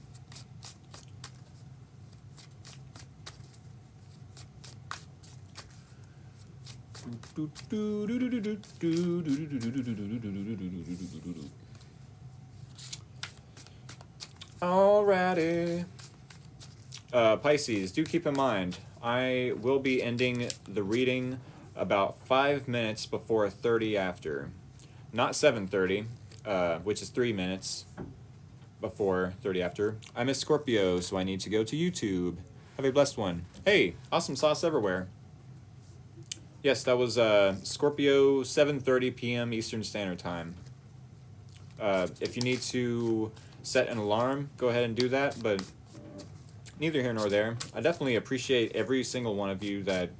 Alrighty. Pisces, do keep in mind, I will be ending the reading about 5 minutes before 30 after. Not 7:30, which is 3 minutes before 30 after. I'm a Scorpio, so I need to go to YouTube. Have a blessed one. Hey, awesome sauce everywhere. Yes, that was Scorpio, 7:30 p.m. Eastern Standard Time. If you need to set an alarm, go ahead and do that, but neither here nor there. I definitely appreciate every single one of you that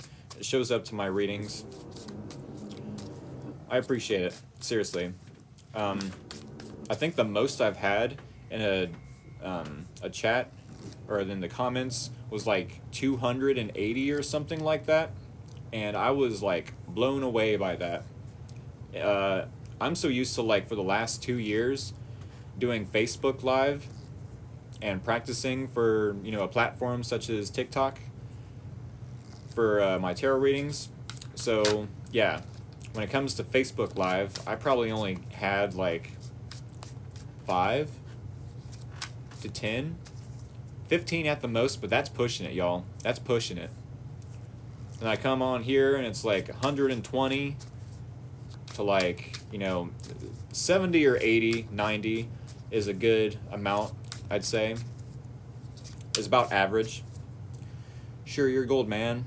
shows up to my readings. I appreciate it, seriously. I think the most I've had in a chat or in the comments was like 280 or something like that, and I was like blown away by that. I'm so used to, like, for the last 2 years doing Facebook Live and practicing for, you know, a platform such as TikTok for my tarot readings. So yeah, when it comes to Facebook Live, I probably only had like 5 to 10, 15 at the most, but that's pushing it, y'all. That's pushing it. And I come on here and it's like 120 to, like, you know, 70 or 80, 90 is a good amount, I'd say. It's about average. Sure, you're gold, man.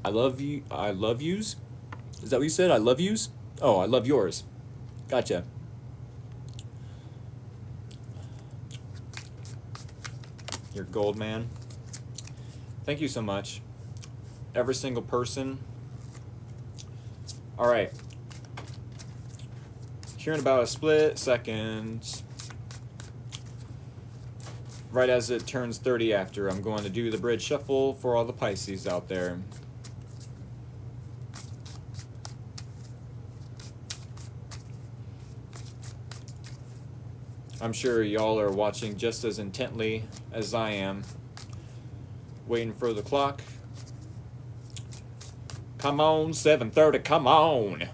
I love you. I love yous? Is that what you said? I love yous? Oh, I love yours. Gotcha. You're gold, man. Thank you so much. Every single person. All right. Here in about a split second, right as it turns 30 after, I'm going to do the bridge shuffle for all the Pisces out there. I'm sure y'all are watching just as intently as I am, waiting for the clock. Come on, 7:30, come on.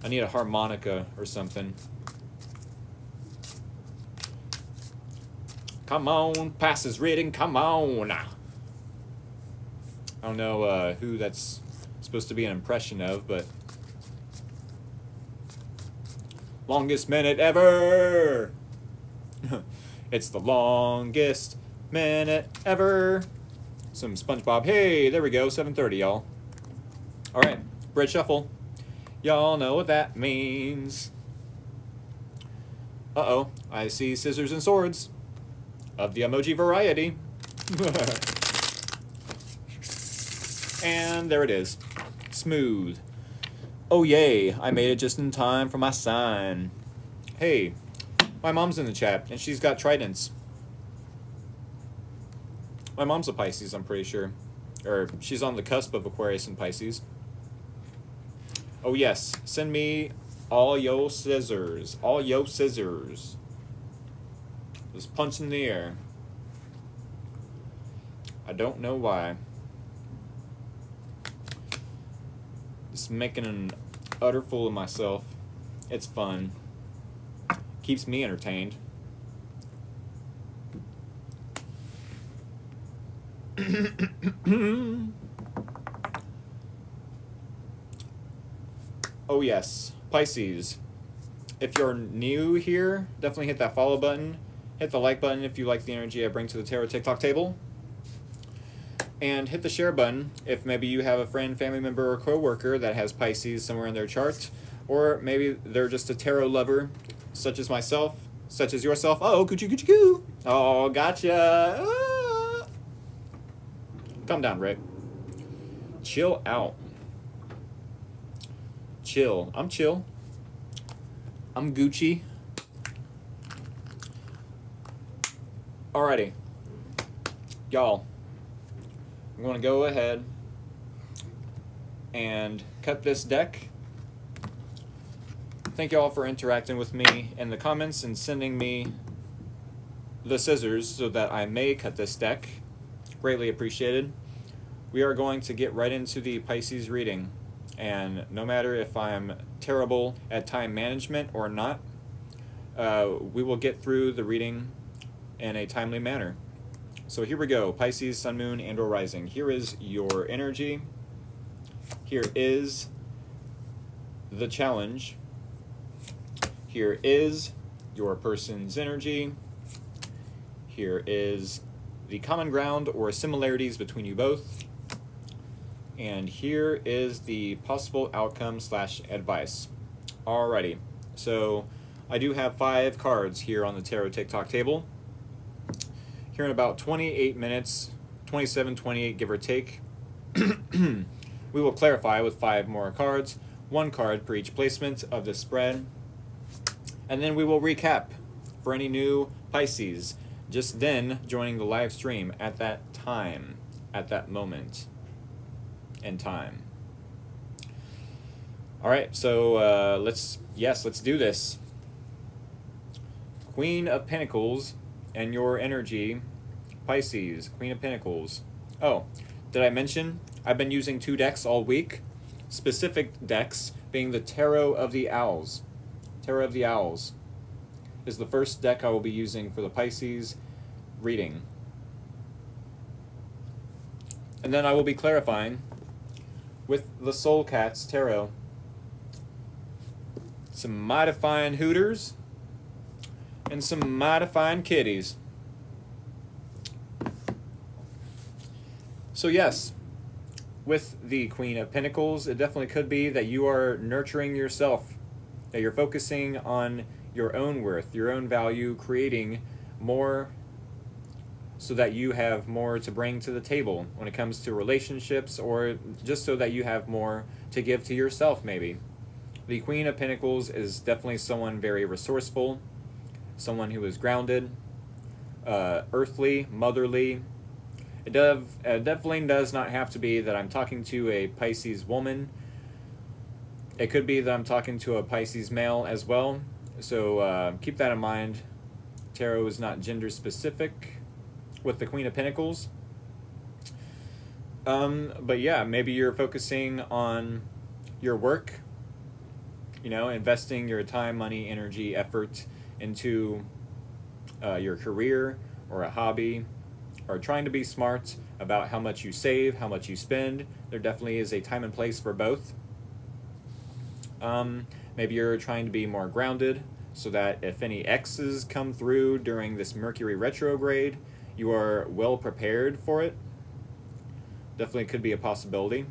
I need a harmonica or something. Come on, passes reading, come on. I don't know who that's supposed to be an impression of, but longest minute ever. It's the longest minute ever. Some SpongeBob. Hey, there we go, 7:30, y'all. All right, bridge shuffle. Y'all know what that means. Uh-oh, I see scissors and swords of the emoji variety. And there it is. Smooth. Oh yay, I made it just in time for my sign. Hey, my mom's in the chat, and she's got tridents. My mom's a Pisces, I'm pretty sure. Or she's on the cusp of Aquarius and Pisces. Oh yes, send me all yo scissors. All yo scissors. Just punch in the air. I don't know why. Just making an utter fool of myself. It's fun. Keeps me entertained. Oh yes, Pisces. If you're new here, definitely hit that follow button. Hit the like button if you like the energy I bring to the Tarot TikTok table. And hit the share button if maybe you have a friend, family member, or co-worker that has Pisces somewhere in their chart. Or maybe they're just a tarot lover, such as myself, such as yourself. Oh, coochie coochie coo. Oh, gotcha. Ah. Calm down, Rick. Chill out. Chill. I'm chill. I'm Gucci. Alrighty. Y'all, I'm going to go ahead and cut this deck. Thank y'all for interacting with me in the comments and sending me the scissors so that I may cut this deck. Greatly appreciated. We are going to get right into the Pisces reading. And no matter if I'm terrible at time management or not, we will get through the reading in a timely manner. So here we go, Pisces, Sun, Moon, and or Rising. Here is your energy. Here is the challenge. Here is your person's energy. Here is the common ground or similarities between you both. And here is the possible outcome / advice. Alrighty, so I do have 5 cards here on the Tarot TikTok table. Here in about 28 minutes, 27, 28, give or take, we will clarify with 5 more cards, 1 card per each placement of the spread. And then we will recap for any new Pisces, just then joining the live stream at that time, at that moment in time. All right, so let's do this. Queen of Pentacles and your energy, Pisces, Queen of Pentacles. Oh, did I mention I've been using 2 decks all week? Specific decks being the Tarot of the Owls. Tarot of the Owls is the first deck I will be using for the Pisces reading. And then I will be clarifying with the Soul Cats Tarot. Some mighty fine hooters and some mighty fine kitties. So yes, with the Queen of Pentacles, it definitely could be that you are nurturing yourself, that you're focusing on your own worth, your own value, creating more so that you have more to bring to the table when it comes to relationships, or just so that you have more to give to yourself maybe. The Queen of Pentacles is definitely someone very resourceful, someone who is grounded, earthly, motherly. It definitely does not have to be that I'm talking to a Pisces woman. It could be that I'm talking to a Pisces male as well. So keep that in mind. Tarot is not gender specific with the Queen of Pentacles. But yeah, maybe you're focusing on your work, you know, investing your time, money, energy, effort into your career or a hobby, or trying to be smart about how much you save, how much you spend. There definitely is a time and place for both. Maybe you're trying to be more grounded so that if any X's come through during this Mercury retrograde, you are well prepared for it. Definitely could be a possibility.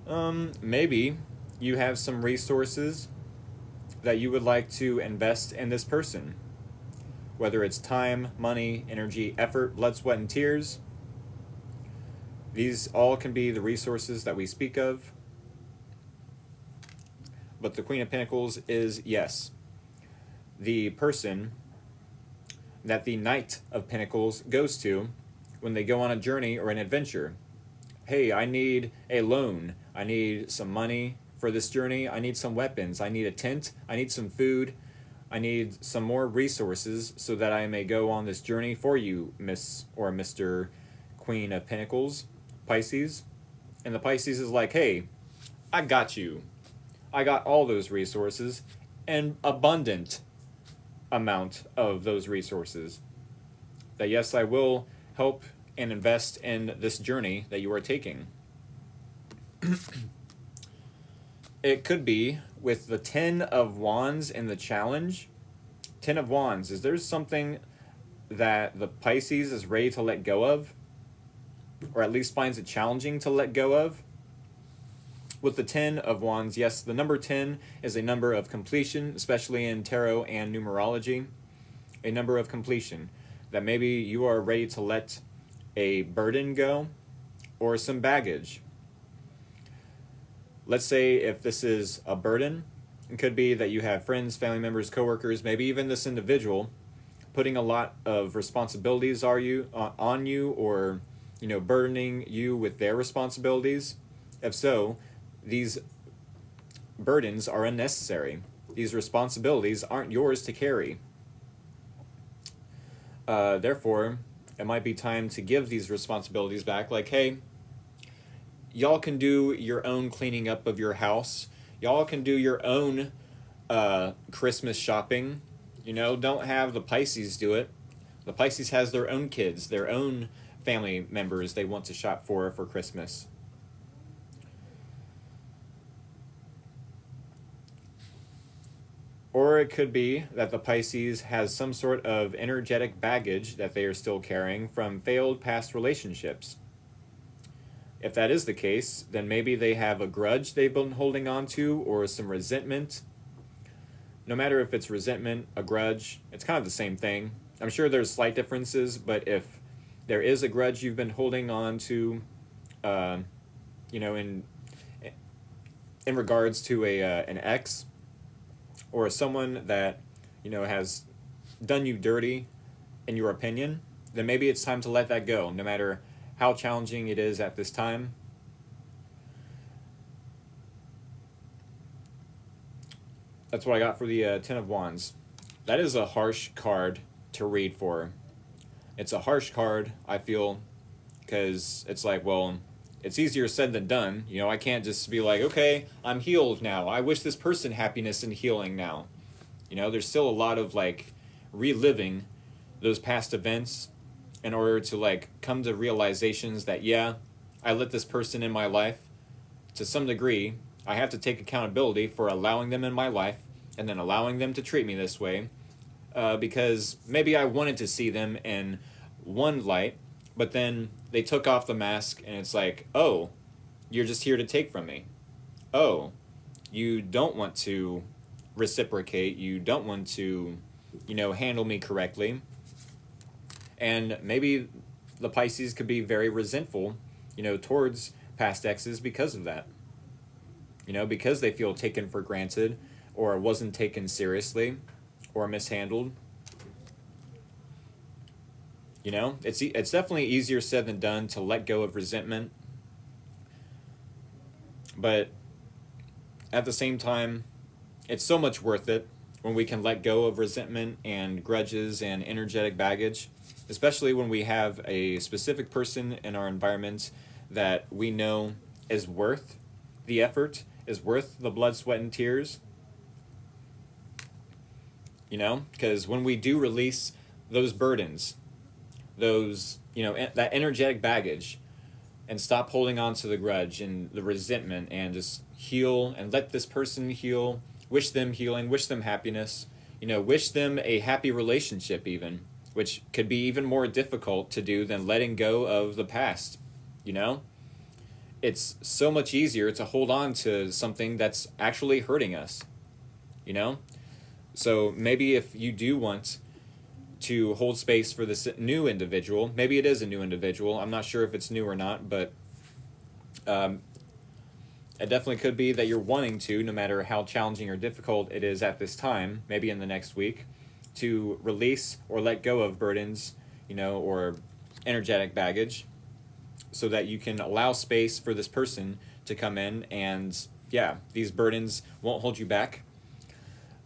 Maybe you have some resources that you would like to invest in this person. Whether it's time, money, energy, effort, blood, sweat, and tears. These all can be the resources that we speak of. but the Queen of Pentacles is yes, the person that the Knight of Pentacles goes to when they go on a journey or an adventure. Hey, I need a loan. I need some money for this journey. I need some weapons. I need a tent. I need some food. I need some more resources so that I may go on this journey for you, Miss or Mr. Queen of Pentacles, Pisces. And the Pisces is like, hey, I got you. I got all those resources, and abundant amount of those resources. That yes, I will help and invest in this journey that you are taking. It could be with the 10 of Wands in the challenge. 10 of Wands, is there something that the Pisces is ready to let go of? Or at least finds it challenging to let go of? With the 10 of Wands, yes, the number 10 is a number of completion, especially in tarot and numerology. A number of completion. That maybe you are ready to let a burden go or some baggage. Let's say if this is a burden, it could be that you have friends, family members, coworkers, maybe even this individual putting a lot of responsibilities on you, or burdening you with their responsibilities. If so, these burdens are unnecessary. These responsibilities aren't yours to carry. Therefore, it might be time to give these responsibilities back. Like, hey, y'all can do your own cleaning up of your house. Y'all can do your own Christmas shopping. Don't have the Pisces do it. The Pisces has their own kids, their own family members they want to shop for Christmas. Or it could be that the Pisces has some sort of energetic baggage that they are still carrying from failed past relationships. If that is the case, then maybe they have a grudge they've been holding on to, or some resentment. No matter if it's resentment, a grudge, it's kind of the same thing. I'm sure there's slight differences, but if there is a grudge you've been holding on to, in regards to an ex, or someone that has done you dirty, in your opinion, then maybe it's time to let that go, no matter how challenging it is at this time. That's what I got for the 10 of Wands. That is a harsh card to read for. It's a harsh card, I feel, because it's like, well, it's easier said than done. I can't just be like, okay, I'm healed now. I wish this person happiness and healing now. There's still a lot of reliving those past events in order to come to realizations that, yeah, I let this person in my life. To some degree, I have to take accountability for allowing them in my life and then allowing them to treat me this way, because maybe I wanted to see them in one light, but then they took off the mask and it's like, oh, you're just here to take from me. Oh, you don't want to reciprocate. You don't want to, handle me correctly. And maybe the Pisces could be very resentful, towards past exes because of that. Because they feel taken for granted, or wasn't taken seriously, or mishandled. It's definitely easier said than done to let go of resentment. But at the same time, it's so much worth it when we can let go of resentment and grudges and energetic baggage, especially when we have a specific person in our environment that we know is worth the effort, is worth the blood, sweat, and tears. Because when we do release those burdens, those, that energetic baggage, and stop holding on to the grudge and the resentment, and just heal and let this person heal, wish them healing, wish them happiness, wish them a happy relationship even, which could be even more difficult to do than letting go of the past. It's so much easier to hold on to something that's actually hurting us. So maybe if you do want to hold space for this new individual, maybe it is a new individual, I'm not sure if it's new or not, but It definitely could be that you're wanting to, no matter how challenging or difficult it is at this time, maybe in the next week, to release or let go of burdens, or energetic baggage, so that you can allow space for this person to come in, and yeah, these burdens won't hold you back.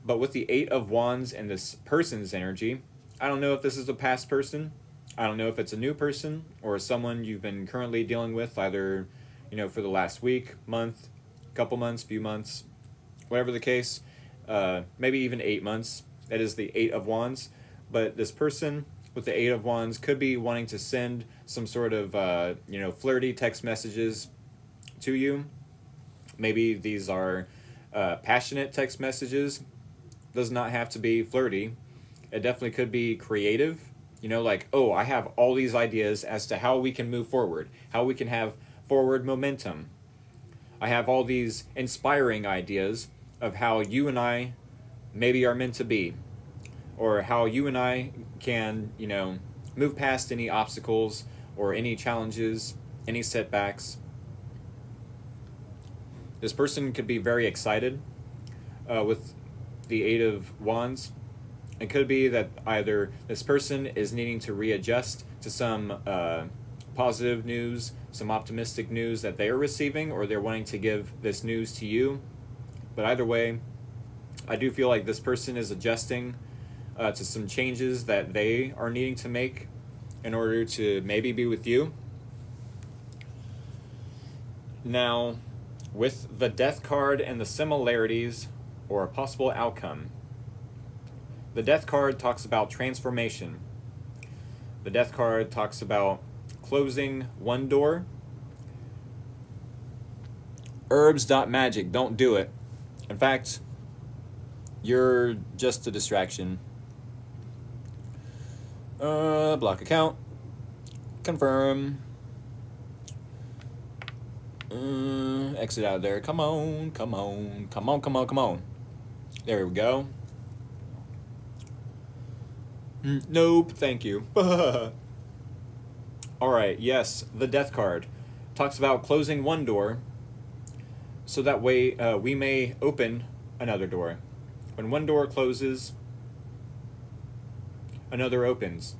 But with the Eight of Wands and this person's energy, I don't know if this is a past person. I don't know if it's a new person or someone you've been currently dealing with, either, for the last week, month, couple months, few months, whatever the case, maybe even 8 months. That is the Eight of Wands. But this person with the Eight of Wands could be wanting to send some sort of, flirty text messages to you. Maybe these are passionate text messages. Does not have to be flirty. It definitely could be creative. Like, oh, I have all these ideas as to how we can move forward, how we can have forward momentum. I have all these inspiring ideas of how you and I maybe are meant to be, or how you and I can, move past any obstacles or any challenges, any setbacks. This person could be very excited with the Eight of Wands. It could be that either this person is needing to readjust to some positive news, some optimistic news that they are receiving, or they're wanting to give this news to you. But either way, I do feel like this person is adjusting to some changes that they are needing to make in order to maybe be with you. Now, with the Death card and the similarities or a possible outcome, the Death card talks about transformation. The Death card talks about closing one door. Herbs.magic, don't do it. In fact, you're just a distraction. Block account. Confirm. Exit out of there. Come on. There we go. Nope, thank you. Alright, yes, the Death card talks about closing one door so that way we may open another door. When one door closes, another opens.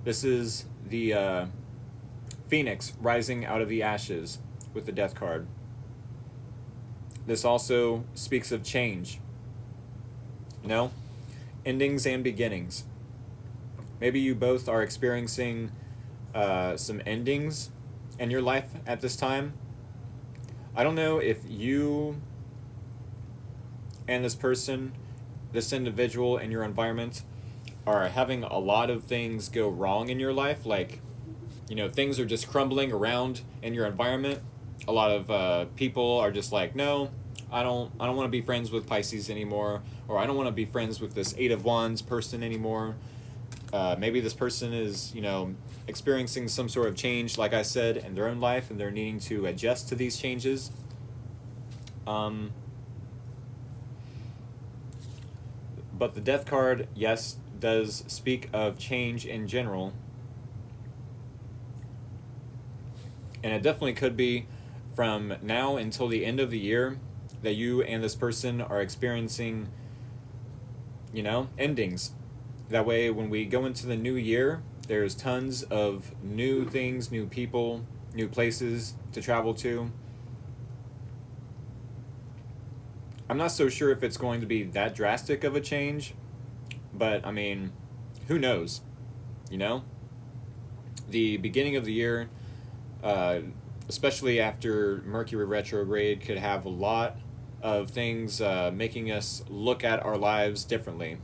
This is the phoenix rising out of the ashes with the Death card. This also speaks of change. Endings and beginnings. Maybe you both are experiencing some endings in your life at this time. I don't know if you and this person, this individual in your environment, are having a lot of things go wrong in your life. Like, things are just crumbling around in your environment. A lot of people are just like, no, I don't want to be friends with Pisces anymore, or I don't want to be friends with this Eight of Wands person anymore. Maybe this person is, experiencing some sort of change, like I said, in their own life, and they're needing to adjust to these changes. But the Death card, yes, does speak of change in general. And it definitely could be from now until the end of the year that you and this person are experiencing, endings. That way, when we go into the new year, there's tons of new things, new people, new places to travel to. I'm not so sure if it's going to be that drastic of a change, but I mean, who knows? The beginning of the year, especially after Mercury retrograde, could have a lot of things making us look at our lives differently.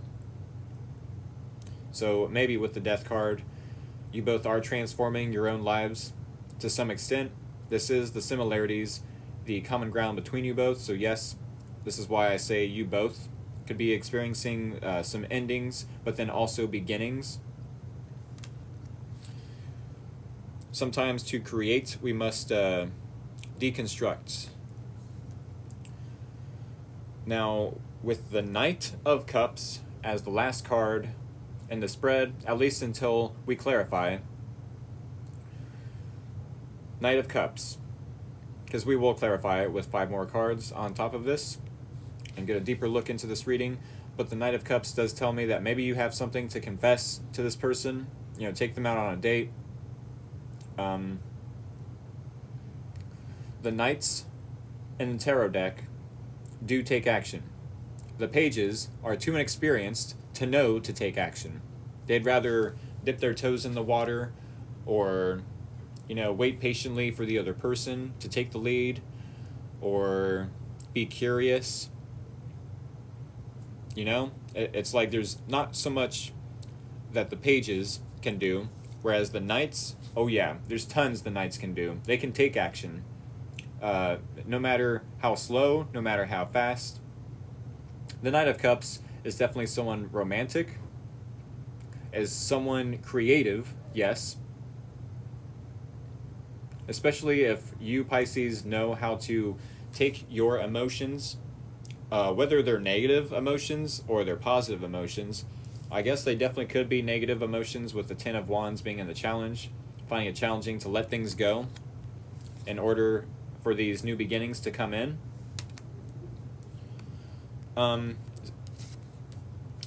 So maybe with the Death card, you both are transforming your own lives to some extent. This is the similarities, the common ground between you both. So yes, this is why I say you both could be experiencing some endings, but then also beginnings. Sometimes to create, we must deconstruct. Now, with the Knight of Cups as the last card in the spread, at least until we clarify. Knight of Cups. because we will clarify it with 5 more cards on top of this and get a deeper look into this reading. But the Knight of Cups does tell me that maybe you have something to confess to this person, you know, take them out on a date. The Knights in the tarot deck do take action. The pages are too inexperienced to know to take action. They'd rather dip their toes in the water or, you know, wait patiently for the other person to take the lead or be curious. You know, it's like there's not so much that the pages can do, whereas the Knights, oh yeah, there's tons the Knights can do. They can take action. No matter how slow, no matter how fast. The Knight of Cups is definitely someone romantic, is someone creative, yes. Especially if you, Pisces, know how to take your emotions, whether they're negative emotions or they're positive emotions. I guess they definitely could be negative emotions with the Ten of Wands being in the challenge, finding it challenging to let things go in order for these new beginnings to come in.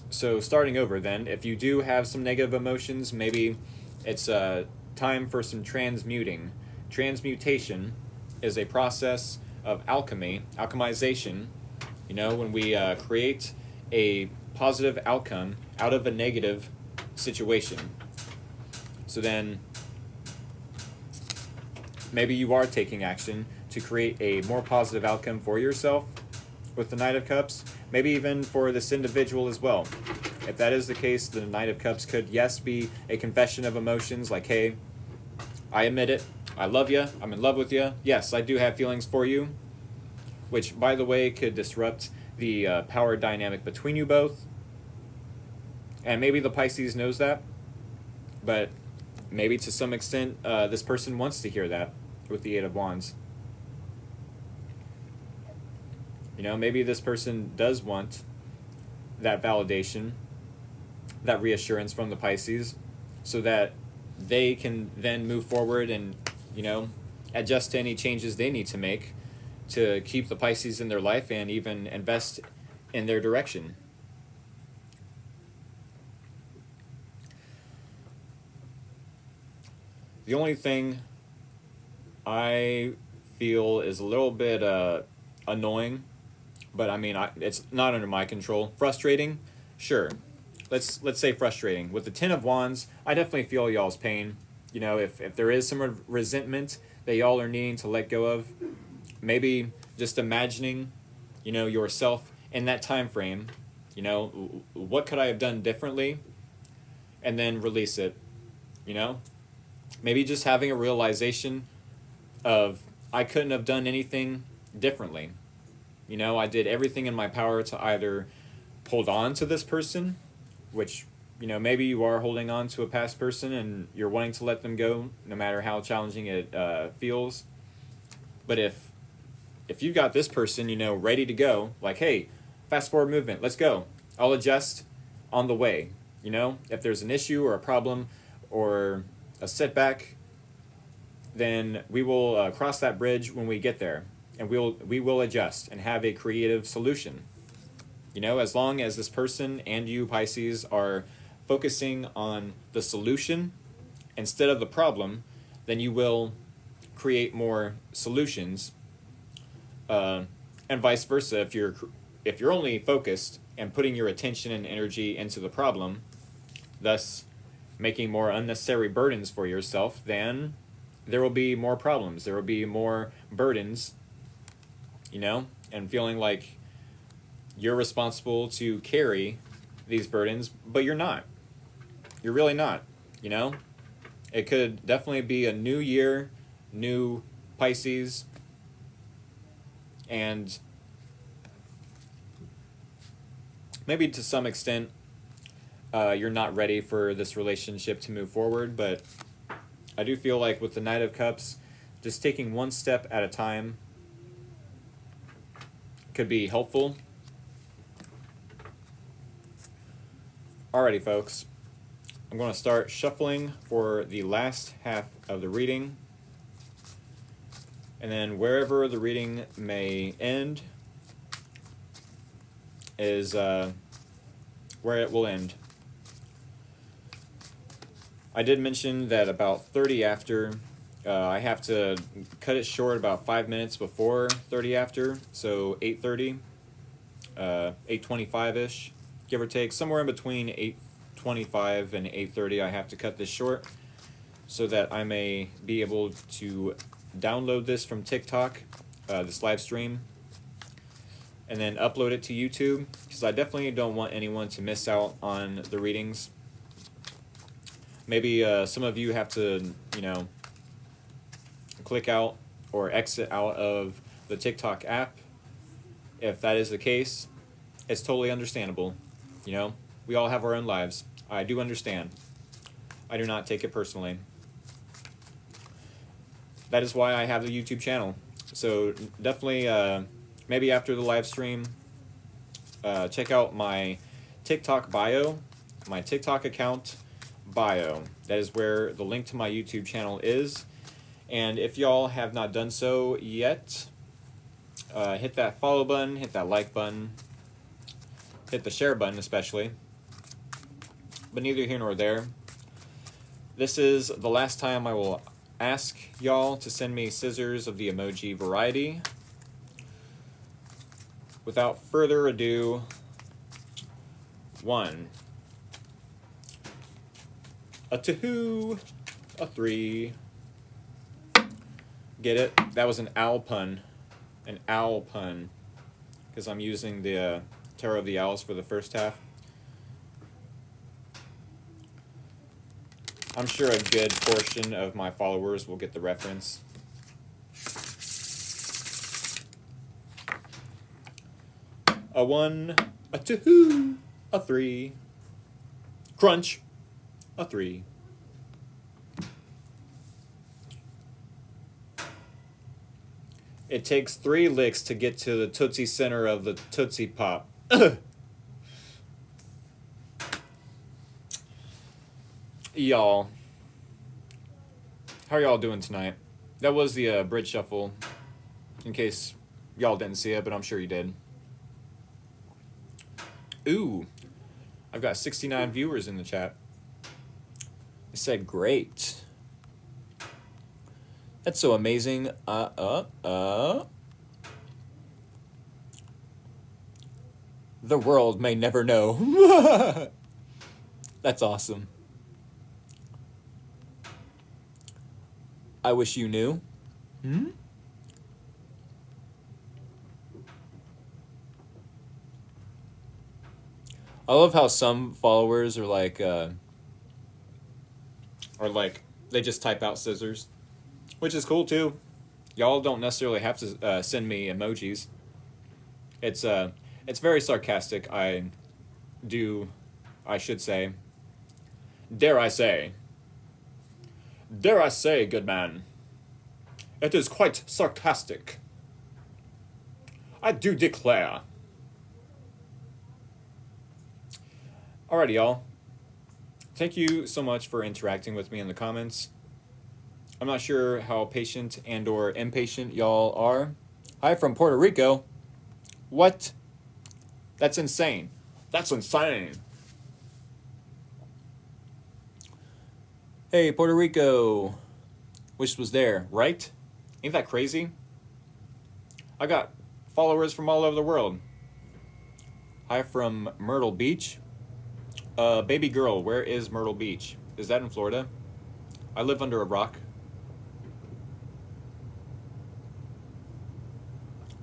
So starting over then, if you do have some negative emotions, maybe it's time for some transmuting. Transmutation is a process of alchemy, alchemization, you know, when we create a positive outcome out of a negative situation. So then maybe you are taking action to create a more positive outcome for yourself with the Knight of Cups, maybe even for this individual as well. If that is the case, the Knight of Cups could, yes, be a confession of emotions, like, hey, I admit it, I love you, I'm in love with you, yes, I do have feelings for you, which, by the way, could disrupt the power dynamic between you both. And maybe the Pisces knows that, but maybe to some extent this person wants to hear that with the Eight of Wands. You know, maybe this person does want that validation, that reassurance from the Pisces, so that they can then move forward and, you know, adjust to any changes they need to make to keep the Pisces in their life and even invest in their direction. The only thing I feel is a little bit annoying, but I mean, it's not under my control. Frustrating, sure. Let's say frustrating. With the Ten of Wands, I definitely feel y'all's pain. You know, if there is some resentment that y'all are needing to let go of, maybe just imagining, you know, yourself in that time frame. You know, what could I have done differently? And then release it. You know, maybe just having a realization of I couldn't have done anything differently. You know, I did everything in my power to either hold on to this person, which, you know, maybe you are holding on to a past person and you're wanting to let them go no matter how challenging it feels. But if you've got this person, you know, ready to go, like, hey, fast forward movement, let's go. I'll adjust on the way. You know, if there's an issue or a problem or a setback, then we will cross that bridge when we get there, and we will adjust and have a creative solution. You know, as long as this person and you, Pisces, are focusing on the solution instead of the problem, then you will create more solutions, and vice versa. If you're only focused and putting your attention and energy into the problem, thus making more unnecessary burdens for yourself, then there will be more problems. There will be more burdens, you know, and feeling like you're responsible to carry these burdens, but you're not. You're really not, you know? It could definitely be a new year, new Pisces, and maybe to some extent you're not ready for this relationship to move forward, but I do feel like with the Knight of Cups, just taking one step at a time could be helpful. Alrighty, folks. I'm going to start shuffling for the last half of the reading. And then wherever the reading may end is where it will end. I did mention that about 30 after, I have to cut it short about 5 minutes before 30 after, so 8:30, 8:25-ish, give or take, somewhere in between 8:25 and 8:30 I have to cut this short so that I may be able to download this from TikTok, this live stream, and then upload it to YouTube, because I definitely don't want anyone to miss out on the readings. Maybe some of you have to, you know, click out or exit out of the TikTok app. If that is the case, it's totally understandable. You know, we all have our own lives. I do understand. I do not take it personally. That is why I have the YouTube channel. So definitely, maybe after the live stream, check out my TikTok bio, my TikTok account bio. That is where the link to my YouTube channel is. And if y'all have not done so yet, hit that follow button, hit that like button, hit the share button especially. But neither here nor there. This is the last time I will ask y'all to send me scissors of the emoji variety. Without further ado, 1, a 2, a 3. Get it? That was an owl pun. An owl pun. Because I'm using the Tarot of the Owls for the first half. I'm sure a good portion of my followers will get the reference. A 1, a 2, a 3. Crunch. A 3. It takes 3 licks to get to the Tootsie center of the Tootsie Pop. Y'all, how are y'all doing tonight? That was the bridge shuffle, in case y'all didn't see it, but I'm sure you did. Ooh, I've got 69 viewers in the chat. They said great. That's so amazing. The world may never know. That's awesome. I wish you knew. I love how some followers are like, they just type out scissors, which is cool too. Y'all don't necessarily have to send me emojis. It's very sarcastic. I should say. Dare I say, good man, it is quite sarcastic. I do declare. Alrighty, y'all. Thank you so much for interacting with me in the comments. I'm not sure how patient and or impatient y'all are. Hi from Puerto Rico. What? That's insane. That's insane. Hey, Puerto Rico. Wish was there, right? Ain't that crazy? I got followers from all over the world. Hi from Myrtle Beach. Baby girl, where is Myrtle Beach? Is that in Florida? I live under a rock.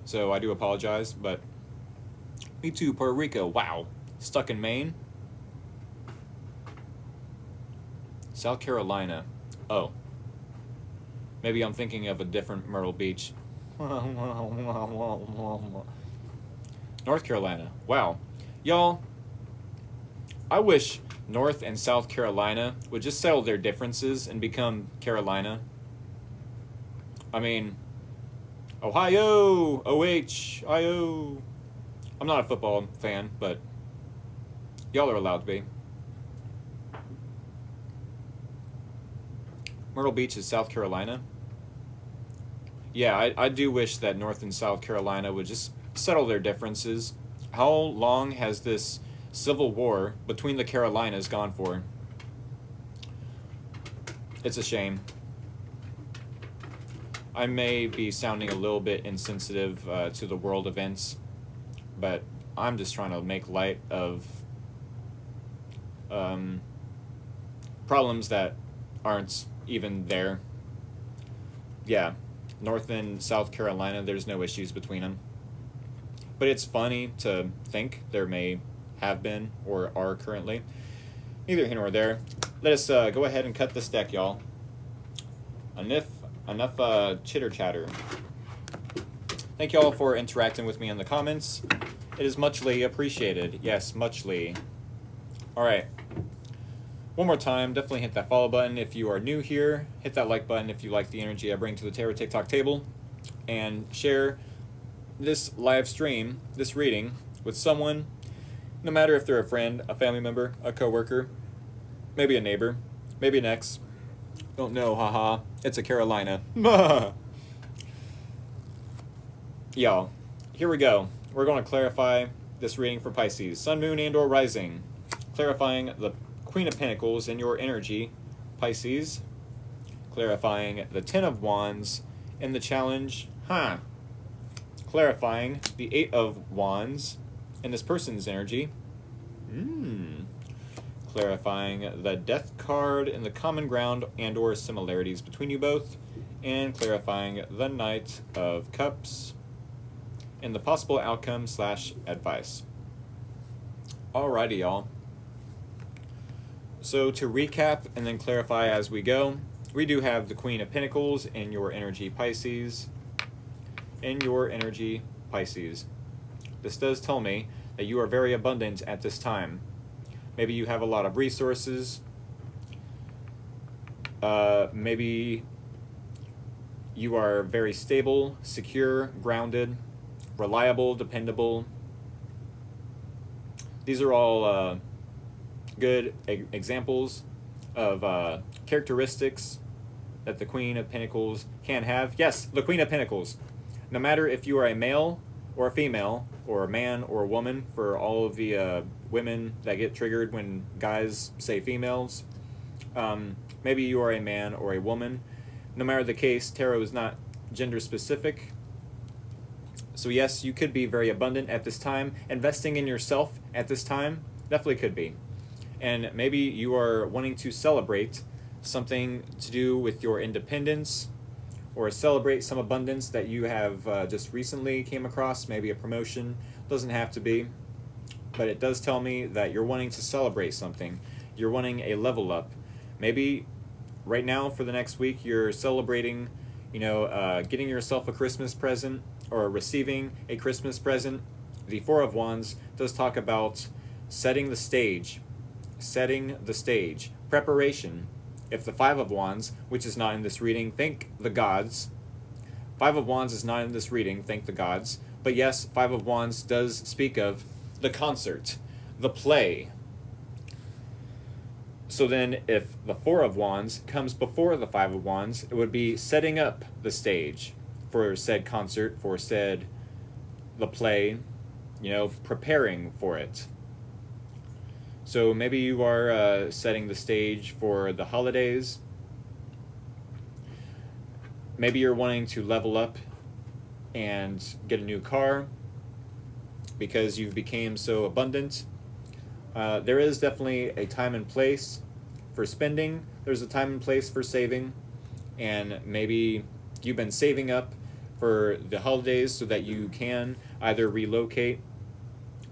So I do apologize, but me too, Puerto Rico. Wow. Stuck in Maine? South Carolina. Oh. Maybe I'm thinking of a different Myrtle Beach. North Carolina. Wow. Y'all, I wish North and South Carolina would just settle their differences and become Carolina. I mean, Ohio, O-H-I-O. I'm not a football fan, but y'all are allowed to be. Myrtle Beach is South Carolina. Yeah, I do wish that North and South Carolina would just settle their differences. How long has this civil war between the Carolinas gone for? It's a shame. I may be sounding a little bit insensitive to the world events, but I'm just trying to make light of problems that aren't even there. Yeah, North and South Carolina, there's no issues between them. But it's funny to think there may have been or are currently. Neither here nor there. Let us go ahead and cut this deck, y'all. Enough chitter chatter. Thank y'all for interacting with me in the comments. It is muchly appreciated. Yes, muchly. Alright. One more time, definitely hit that follow button if you are new here. Hit that like button if you like the energy I bring to the Tarot TikTok table. And share this live stream, this reading, with someone, no matter if they're a friend, a family member, a coworker, maybe a neighbor, maybe an ex. Don't know, haha. It's a Carolina. Y'all, here we go. We're going to clarify this reading for Pisces, Sun, Moon, and or Rising. Clarifying the Queen of Pentacles in your energy, Pisces. Clarifying the Ten of Wands in the challenge, Clarifying the Eight of Wands in this person's energy. Clarifying the Death card in the common ground and or similarities between you both. And clarifying the Knight of Cups and the possible outcome / advice. Alrighty, y'all. So to recap and then clarify as we go, we do have the Queen of Pentacles in your energy, Pisces. In your energy, Pisces. This does tell me that you are very abundant at this time. Maybe you have a lot of resources. Maybe you are very stable, secure, grounded, reliable, dependable. These are all good examples of characteristics that the Queen of Pentacles can have. Yes, the Queen of Pentacles. No matter if you are a male or a female, or a man or a woman, for all of the women that get triggered when guys say females, maybe you are a man or a woman. No matter the case, tarot is not gender specific. So yes, you could be very abundant at this time. Investing in yourself at this time definitely could be. And maybe you are wanting to celebrate something to do with your independence, or celebrate some abundance that you have just recently came across, maybe a promotion. Doesn't have to be, but it does tell me that you're wanting to celebrate something. You're wanting a level up. Maybe right now for the next week you're celebrating, getting yourself a Christmas present or receiving a Christmas present. The Four of Wands does talk about setting the stage, preparation. If the Five of Wands, which is not in this reading, thank the gods. Five of Wands is not in this reading, thank the gods. But yes, Five of Wands does speak of the concert, the play. So then if the Four of Wands comes before the Five of Wands, it would be setting up the stage for said concert, for said the play, preparing for it. So maybe you are setting the stage for the holidays. Maybe you're wanting to level up and get a new car because you've become so abundant. There is definitely a time and place for spending. There's a time and place for saving. And maybe you've been saving up for the holidays so that you can either relocate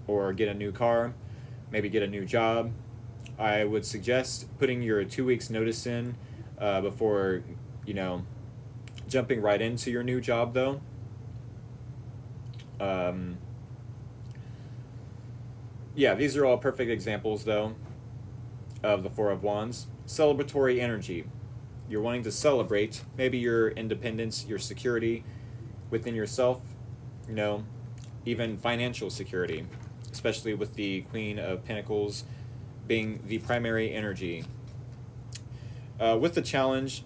or get a new car. Maybe get a new job. I would suggest putting your 2 weeks notice in before, jumping right into your new job, though. Yeah, these are all perfect examples, though, of the Four of Wands. Celebratory energy. You're wanting to celebrate maybe your independence, your security within yourself, even financial security, especially with the Queen of Pentacles being the primary energy. With the challenge,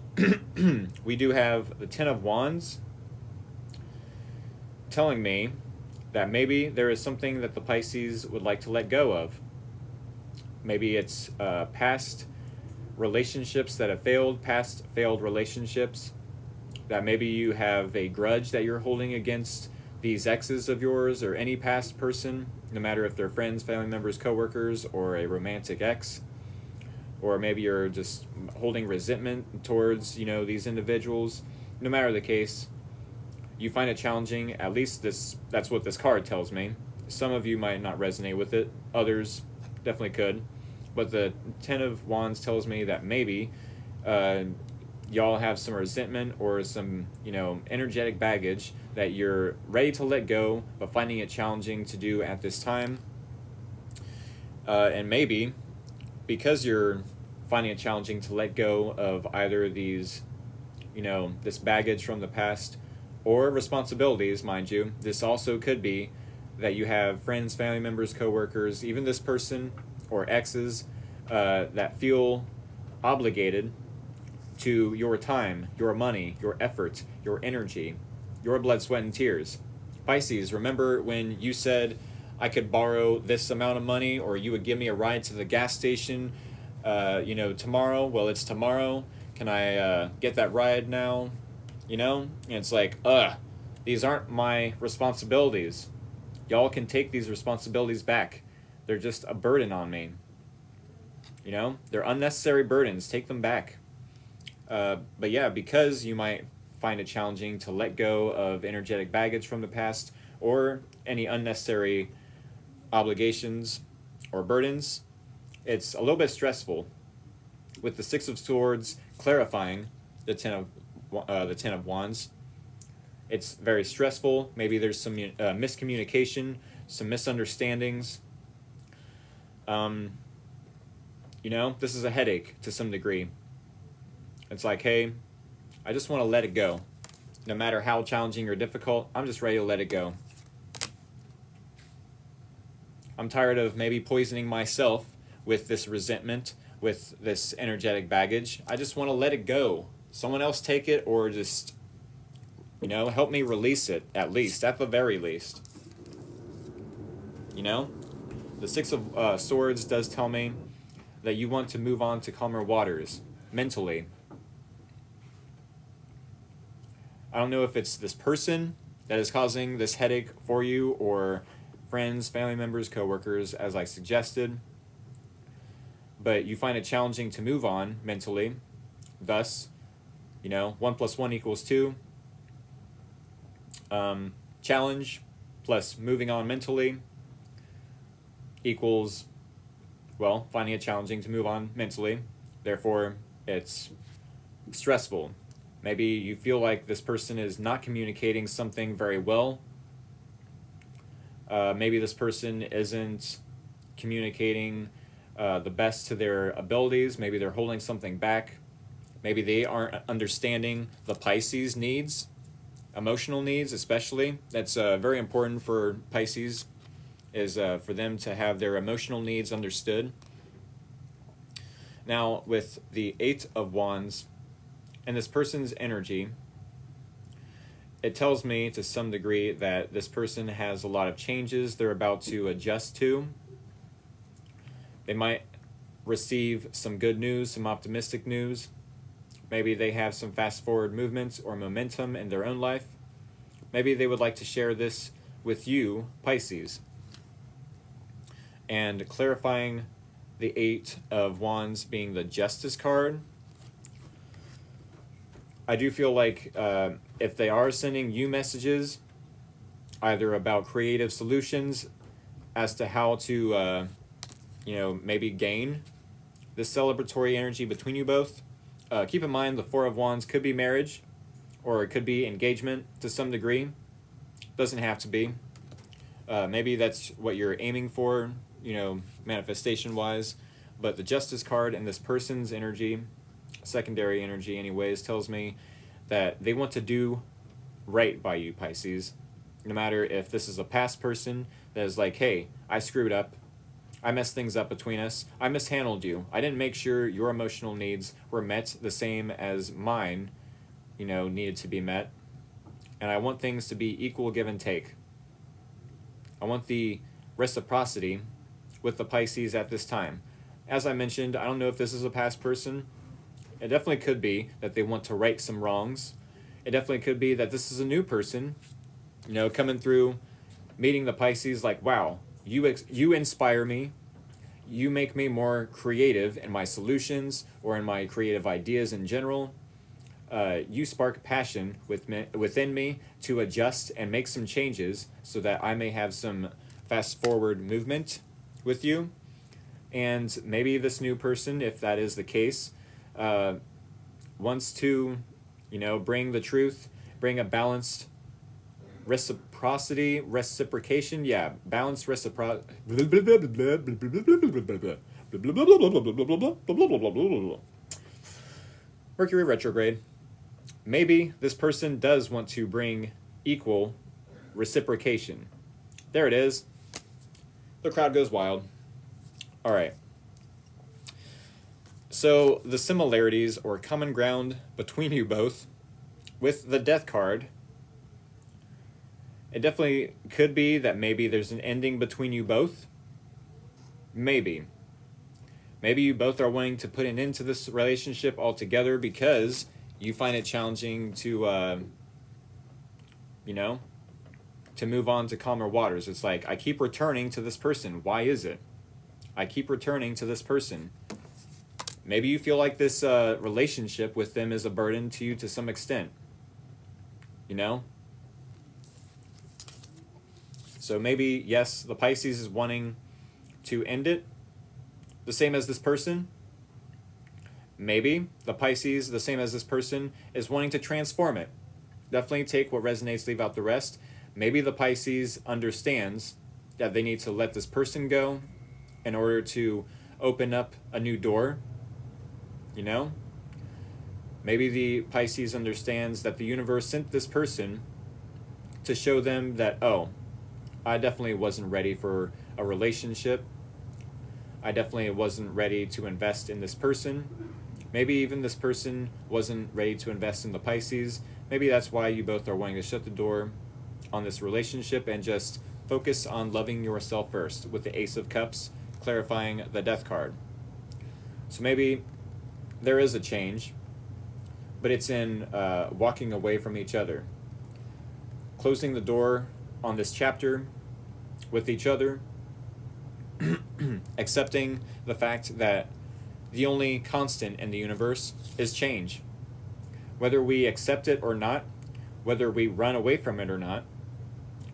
we do have the Ten of Wands telling me that maybe there is something that the Pisces would like to let go of. Maybe it's past relationships that have failed, past failed relationships, that maybe you have a grudge that you're holding against these exes of yours or any past person, no matter if they're friends, family members, coworkers, or a romantic ex. Or maybe you're just holding resentment towards, these individuals. No matter the case, you find it challenging. At least that's what this card tells me. Some of you might not resonate with it. Others definitely could. But the Ten of Wands tells me that maybe y'all have some resentment or some, energetic baggage that you're ready to let go, but finding it challenging to do at this time. And maybe because you're finding it challenging to let go of either these, this baggage from the past or responsibilities, mind you, this also could be that you have friends, family members, coworkers, even this person or exes that feel obligated to your time, your money, your effort, your energy, your blood, sweat, and tears. Pisces, remember when you said I could borrow this amount of money, or you would give me a ride to the gas station, tomorrow? Well, it's tomorrow. Can I get that ride now? And it's like, these aren't my responsibilities. Y'all can take these responsibilities back. They're just a burden on me. They're unnecessary burdens. Take them back. But yeah, because you might find it challenging to let go of energetic baggage from the past or any unnecessary obligations or burdens, it's a little bit stressful. With the Six of Swords clarifying the Ten of Wands, it's very stressful. Maybe there's some miscommunication, some misunderstandings. This is a headache to some degree. It's like, hey, I just want to let it go. No matter how challenging or difficult, I'm just ready to let it go. I'm tired of maybe poisoning myself with this resentment, with this energetic baggage. I just want to let it go. Someone else take it, or just, help me release it, at the very least. The Six of Swords does tell me that you want to move on to calmer waters, mentally. I don't know if it's this person that is causing this headache for you, or friends, family members, coworkers, as I suggested. But you find it challenging to move on mentally. Thus, 1 + 1 = 2. Challenge plus moving on mentally equals, finding it challenging to move on mentally. Therefore, it's stressful. Maybe you feel like this person is not communicating something very well. Maybe this person isn't communicating the best to their abilities. Maybe they're holding something back. Maybe they aren't understanding the Pisces needs, emotional needs especially. That's very important for Pisces, is for them to have their emotional needs understood. Now, with the Eight of Wands and this person's energy, it tells me to some degree that this person has a lot of changes they're about to adjust to. They might receive some good news, some optimistic news. Maybe they have some fast-forward movements or momentum in their own life. Maybe they would like to share this with you, Pisces. And clarifying the Eight of Wands being the Justice card, I do feel like if they are sending you messages, either about creative solutions as to how to, maybe gain this celebratory energy between you both, keep in mind the Four of Wands could be marriage, or it could be engagement to some degree. Doesn't have to be. Maybe that's what you're aiming for, manifestation-wise. But the Justice card and this person's energy, secondary energy anyways, tells me that they want to do right by you, Pisces. No matter if this is a past person that is like, hey, I screwed up, I messed things up between us, I mishandled you, I didn't make sure your emotional needs were met the same as mine, needed to be met. and I want things to be equal give and take. I want the reciprocity with the Pisces at this time. As I mentioned, I don't know if this is a past person. It definitely could be that they want to right some wrongs. It definitely could be that this is a new person, coming through, meeting the Pisces like, wow, you inspire me. You make me more creative in my solutions or in my creative ideas in general. You spark passion within me to adjust and make some changes so that I may have some fast forward movement with you. And maybe this new person, if that is the case, wants to, bring the truth, bring a balanced reciprocation, yeah, balanced Mercury retrograde. Maybe this person does want to bring equal reciprocation. There it is. The crowd goes wild. All right. So the similarities or common ground between you both with the Death card, it definitely could be that maybe there's an ending between you both. Maybe. Maybe you both are wanting to put an end to this relationship altogether because you find it challenging to, to move on to calmer waters. It's like, I keep returning to this person. Why is it? I keep returning to this person. Maybe you feel like this relationship with them is a burden to you to some extent. So maybe, yes, the Pisces is wanting to end it, the same as this person. Maybe the Pisces, the same as this person, is wanting to transform it. Definitely take what resonates, leave out the rest. Maybe the Pisces understands that they need to let this person go in order to open up a new door. Maybe the Pisces understands that the universe sent this person to show them that, oh, I definitely wasn't ready for a relationship. I definitely wasn't ready to invest in this person. Maybe even this person wasn't ready to invest in the Pisces. Maybe that's why you both are wanting to shut the door on this relationship and just focus on loving yourself first, with the Ace of Cups clarifying the Death card. So maybe there is a change, but it's in walking away from each other, closing the door on this chapter with each other, accepting the fact that the only constant in the universe is change. Whether we accept it or not, whether we run away from it or not,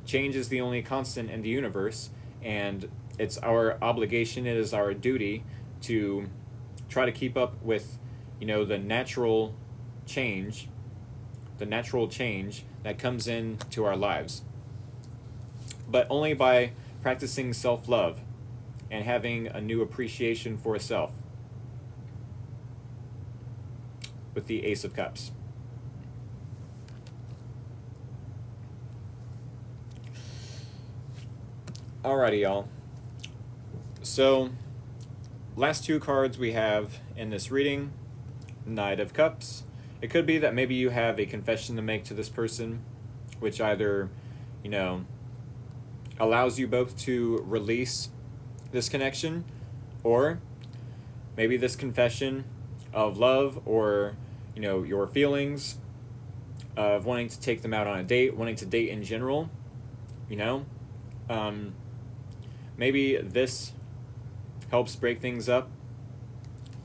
change is the only constant in the universe, and it's our obligation, it is our duty to try to keep up with, the natural change that comes into our lives. But only by practicing self-love and having a new appreciation for self, with the Ace of Cups. Alrighty, y'all. So, last two cards we have in this reading, Knight of Cups. It could be that maybe you have a confession to make to this person, which either, allows you both to release this connection, or maybe this confession of love or, your feelings of wanting to take them out on a date, wanting to date in general, maybe this helps break things up,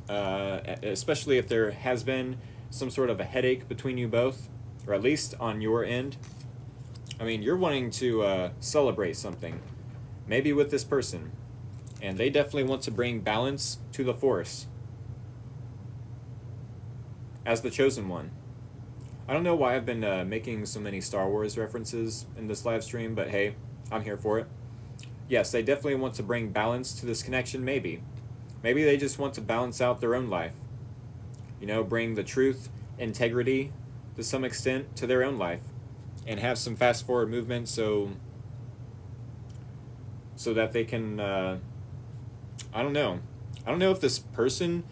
especially if there has been some sort of a headache between you both, or at least on your end. I mean, you're wanting to celebrate something, maybe with this person, and they definitely want to bring balance to the force as the chosen one. I don't know why I've been making so many Star Wars references in this live stream, but hey, I'm here for it. Yes, they definitely want to bring balance to this connection, maybe. Maybe they just want to balance out their own life. Bring the truth, integrity, to some extent, to their own life. And have some fast forward movement so that they can, I don't know if this person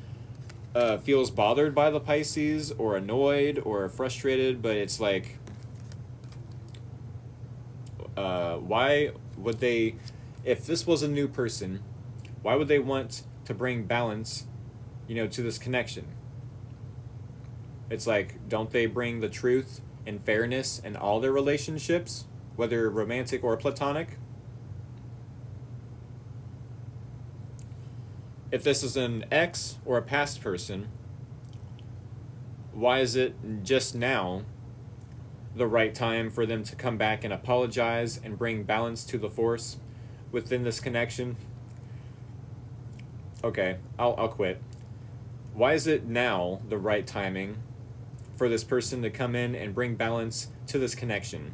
feels bothered by the Pisces or annoyed or frustrated, but it's like, Why would they, if this was a new person, why would they want to bring balance, to this connection? It's like, don't they bring the truth and fairness in all their relationships, whether romantic or platonic? If this is an ex or a past person, why is it just now the right time for them to come back and apologize and bring balance to the force within this connection? Okay, I'll quit. Why is it now the right timing for this person to come in and bring balance to this connection?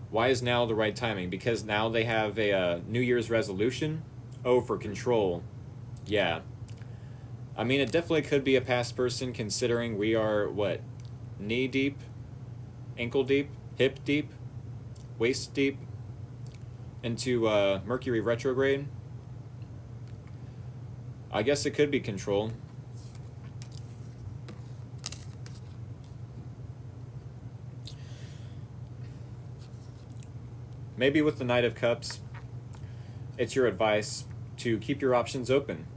Why is now the right timing? Because now they have a New Year's resolution? Oh, for control. Yeah. I mean, it definitely could be a past person, considering we are, what, knee deep, ankle deep, hip deep, waist deep into Mercury retrograde. I guess it could be control. Maybe with the Knight of Cups, it's your advice to keep your options open.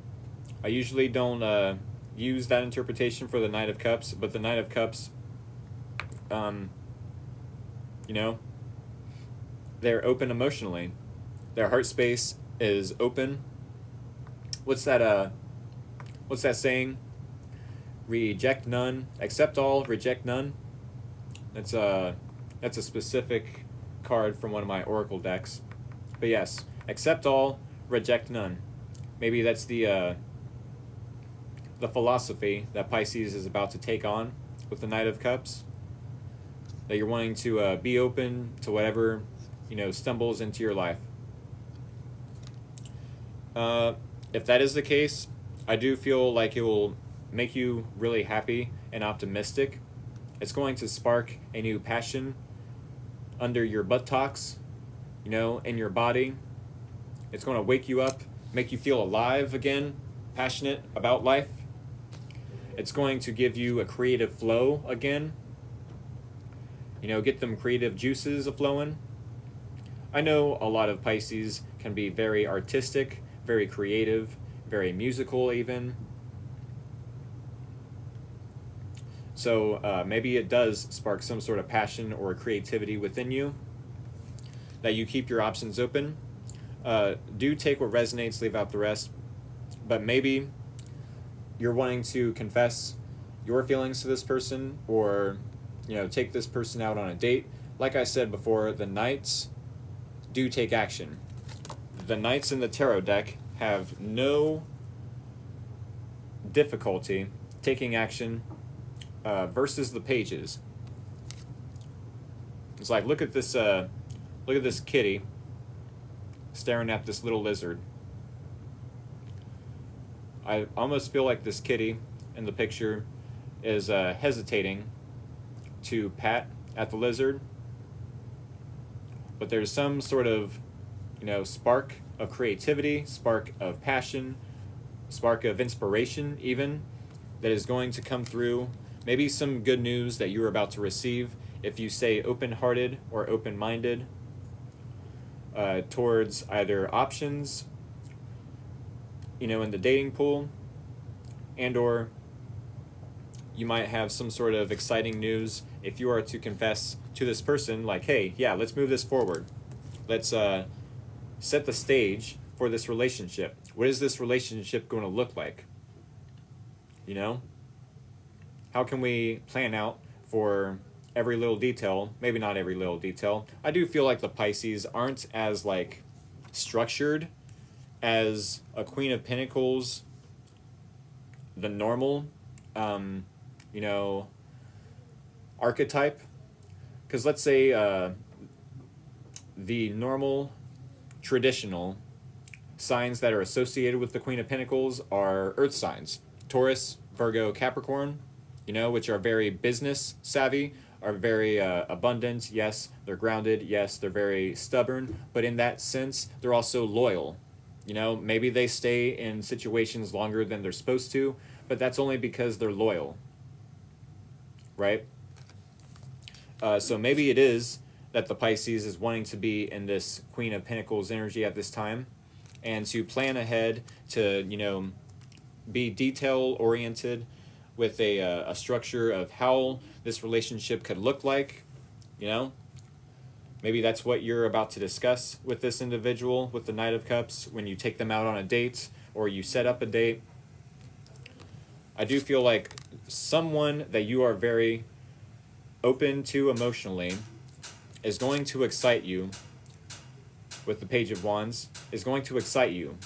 I usually don't use that interpretation for the Knight of Cups, but the Knight of Cups, they're open emotionally. Their heart space is open. What's that saying? Reject none, accept all, reject none. That's a specific card from one of my oracle decks. But yes, accept all, reject none. Maybe that's the philosophy that Pisces is about to take on with the Knight of Cups. That you're wanting to be open to whatever stumbles into your life. If that is the case, I do feel like it will make you really happy and optimistic. It's going to spark a new passion under your buttocks, in your body. It's going to wake you up, make you feel alive again, passionate about life. It's going to give you a creative flow again. Get them creative juices a-flowing. I know a lot of Pisces can be very artistic, very creative, very musical even. So maybe it does spark some sort of passion or creativity within you, that you keep your options open. Do take what resonates, leave out the rest. But maybe you're wanting to confess your feelings to this person, or take this person out on a date. Like I said before, the Knights do take action. The Knights in the tarot deck have no difficulty taking action versus the Pages. It's like, look at this kitty staring at this little lizard. I almost feel like this kitty in the picture is hesitating to pat at the lizard, but there's some sort of spark of creativity, spark of passion, spark of inspiration even, that is going to come through. Maybe some good news that you're about to receive if you say open-hearted or open-minded towards either options in the dating pool, and or you might have some sort of exciting news if you are to confess to this person, like, hey, yeah, let's move this forward. Let's set the stage for this relationship. What is this relationship going to look like? How can we plan out for every little detail? Maybe not every little detail. I do feel like the Pisces aren't as structured as a Queen of Pentacles, the normal archetype. Because let's say the normal traditional signs that are associated with the Queen of Pentacles are earth signs: Taurus, Virgo, Capricorn, which are very business savvy, are very abundant. Yes, they're grounded. Yes, they're very stubborn. But in that sense, they're also loyal. Maybe they stay in situations longer than they're supposed to, but that's only because they're loyal, right? So maybe it is that the Pisces is wanting to be in this Queen of Pentacles energy at this time, and to plan ahead, to, you know, be detail oriented with a structure of how this relationship could look like. You know, maybe that's what you're about to discuss with this individual with the Knight of Cups when you take them out on a date or you set up a date. I do feel like someone that you are very open to emotionally is going to excite you with the Page of Wands, is going to excite you,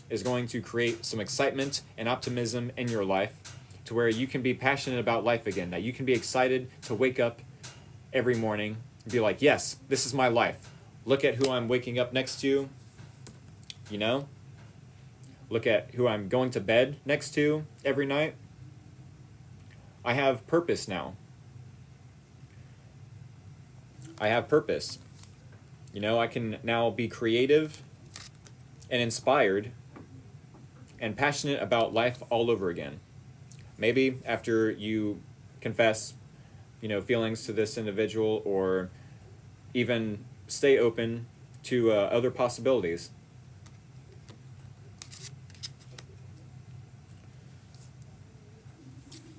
is going to create some excitement and optimism in your life to where you can be passionate about life again, that you can be excited to wake up every morning and be like, yes, this is my life. Look at who I'm waking up next to, you know? Look at who I'm going to bed next to every night. I have purpose now. I have purpose. You know, I can now be creative and inspired and passionate about life all over again. Maybe after you confess, you know, feelings to this individual, or even stay open to other possibilities.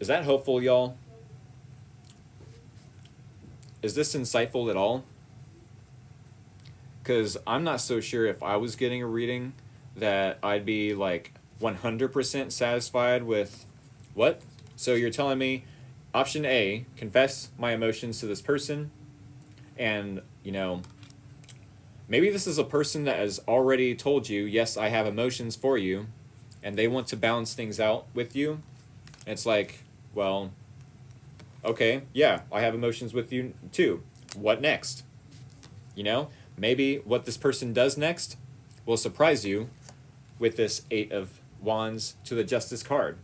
Is that helpful, y'all? Is this insightful at all? Because I'm not so sure if I was getting a reading that I'd be like 100% satisfied with what? So you're telling me option A, confess my emotions to this person, and, you know, maybe this is a person that has already told you, yes, I have emotions for you, and they want to balance things out with you. It's like, well, okay, yeah, I have emotions with you too. What next? You know, maybe what this person does next will surprise you with this Eight of Wands to the Justice card.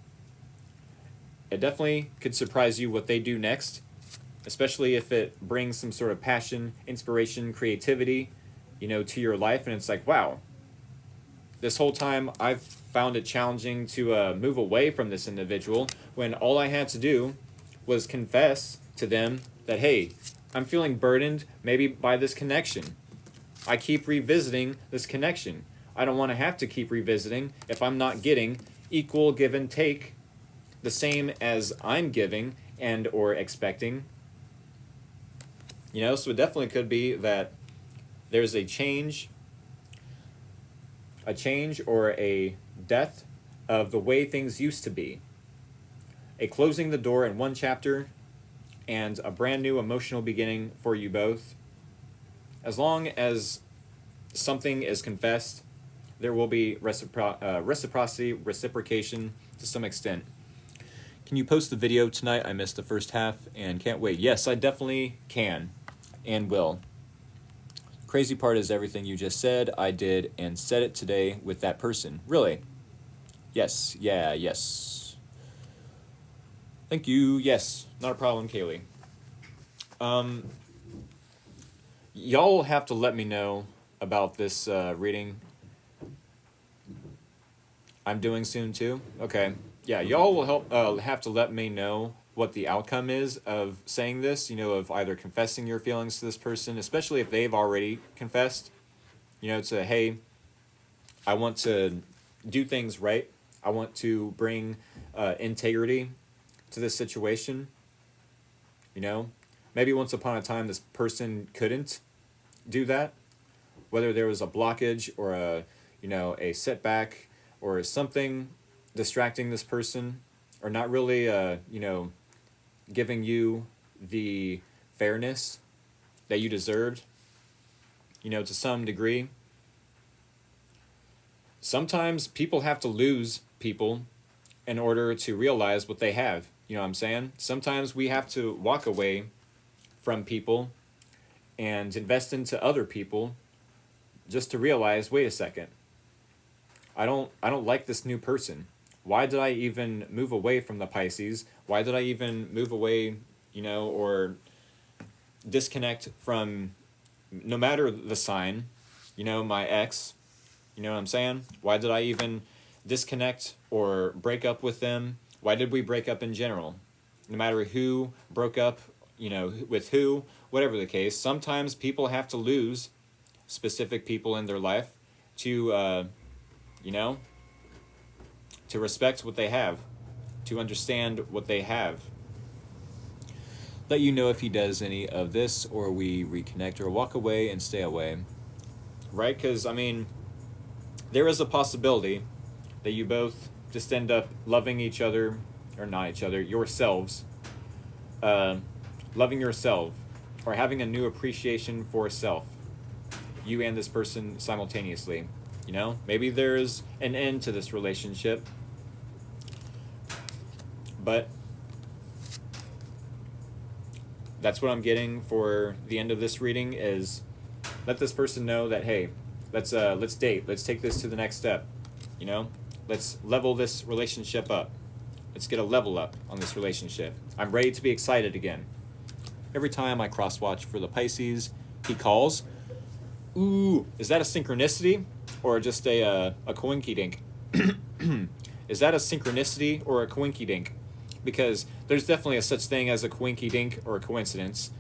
It definitely could surprise you what they do next, especially if it brings some sort of passion, inspiration, creativity, you know, to your life. And it's like, wow, this whole time I've found it challenging to move away from this individual when all I had to do was confess to them that, hey, I'm feeling burdened maybe by this connection. I keep revisiting this connection. I don't want to have to keep revisiting if I'm not getting equal give and take, the same as I'm giving and or expecting. You know, so it definitely could be that there's a change or a death of the way things used to be. A closing the door in one chapter and a brand new emotional beginning for you both. As long as something is confessed, there will be reciprocity, reciprocation to some extent. Can you post the video tonight? I missed the first half and can't wait. Yes, I definitely can and will. Crazy part is everything you just said, I did and said it today with that person. Really? Yes, yeah, yes. Thank you, yes. Not a problem, Kaylee. Y'all will have to let me know about this reading I'm doing soon too. Okay. Yeah, y'all will have to let me know what the outcome is of saying this, you know, of either confessing your feelings to this person, especially if they've already confessed, you know, to, hey, I want to do things right. I want to bring integrity to this situation. You know, maybe once upon a time this person couldn't do that, whether there was a blockage or a setback or something distracting this person, or not really giving you the fairness that you deserved, you know, to some degree. Sometimes people have to lose people in order to realize what they have. You know what I'm saying? Sometimes we have to walk away from people and invest into other people just to realize, wait a second, I don't like this new person. Why did I even move away from the Pisces? Why did I even move away, you know, or disconnect from, no matter the sign, you know, my ex, you know what I'm saying? Why did I even disconnect or break up with them? Why did we break up in general? No matter who broke up, you know, with who, whatever the case. Sometimes people have to lose specific people in their life to, you know, to respect what they have, to understand what they have. Let you know if he does any of this, or we reconnect, or walk away and stay away. Right? Because, I mean, there is a possibility that you both just end up loving each other, or not each other, yourselves, loving yourself, or having a new appreciation for self, you and this person simultaneously. You know, maybe there's an end to this relationship, but that's what I'm getting for the end of this reading, is let this person know that, hey, let's date, let's take this to the next step, you know, let's level this relationship up, let's get a level up on this relationship. I'm ready to be excited again. Every time I cross-watch for the Pisces, he calls. Ooh, is that a synchronicity or just a coinky-dink? Is that a synchronicity or a coinky-dink? Because there's definitely a such thing as a coinky-dink or a coincidence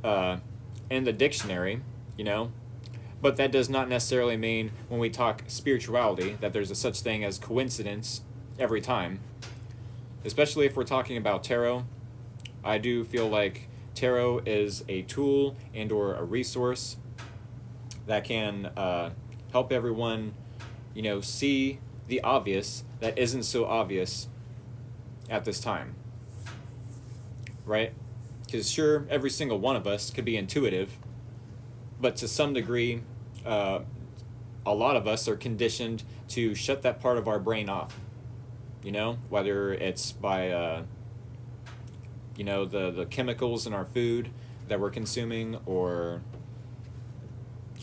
in the dictionary, you know? But that does not necessarily mean, when we talk spirituality, that there's a such thing as coincidence every time. Especially if we're talking about tarot. I do feel like tarot is a tool and or a resource that can help everyone, you know, see the obvious that isn't so obvious at this time. Right? Because sure, every single one of us could be intuitive, but to some degree, a lot of us are conditioned to shut that part of our brain off. You know, whether it's by, you know, the chemicals in our food that we're consuming, or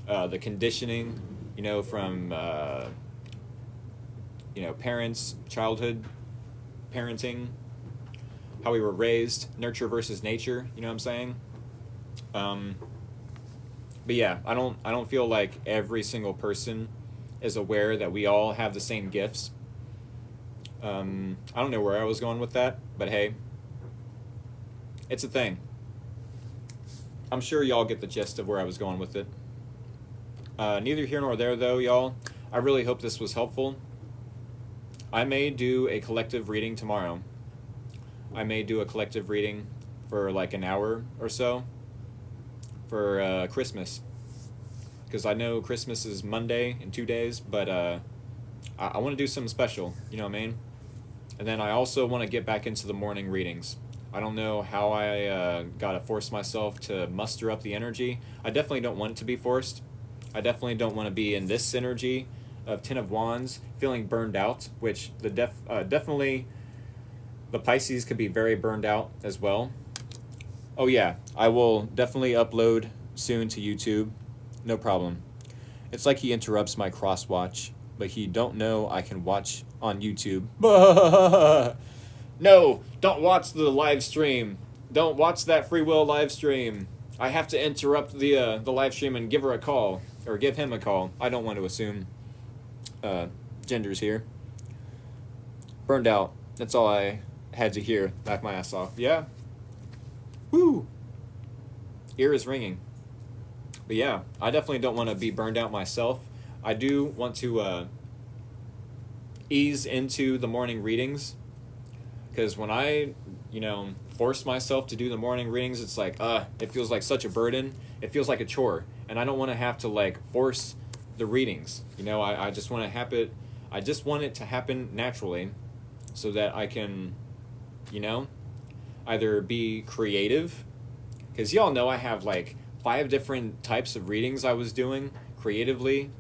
the conditioning, you know, from, you know, parents, childhood, parenting, how we were raised, nurture versus nature, you know what I'm saying? But yeah, I don't feel like every single person is aware that we all have the same gifts. I don't know where I was going with that, but hey, it's a thing. I'm sure y'all get the gist of where I was going with it. Neither here nor there, though, y'all. I really hope this was helpful. I may do a collective reading tomorrow. I may do a collective reading for like an hour or so for Christmas. Because I know Christmas is Monday in 2 days, but I want to do something special, you know what I mean? And then I also want to get back into the morning readings. I don't know how I gotta force myself to muster up the energy. I definitely don't want it to be forced. I definitely don't want to be in this energy of Ten of Wands, feeling burned out, which the definitely the Pisces could be very burned out as well. Oh yeah, I will definitely upload soon to YouTube. No problem. It's like he interrupts my cross-watch, but he don't know I can watch on YouTube. No, don't watch the live stream. Don't watch that free will live stream. I have to interrupt the live stream and give her a call, or give him a call. I don't want to assume genders here. Burned out. That's all I had to hear. Laugh my ass off. Yeah. Woo. Ear is ringing. But yeah, I definitely don't want to be burned out myself. I do want to ease into the morning readings, because when I, you know, force myself to do the morning readings, it's like, it feels like such a burden. It feels like a chore, and I don't want to have to like force the readings. You know, I just want to have it. I just want it to happen naturally, so that I can, you know, either be creative, because y'all know I have like 5 different types of readings I was doing creatively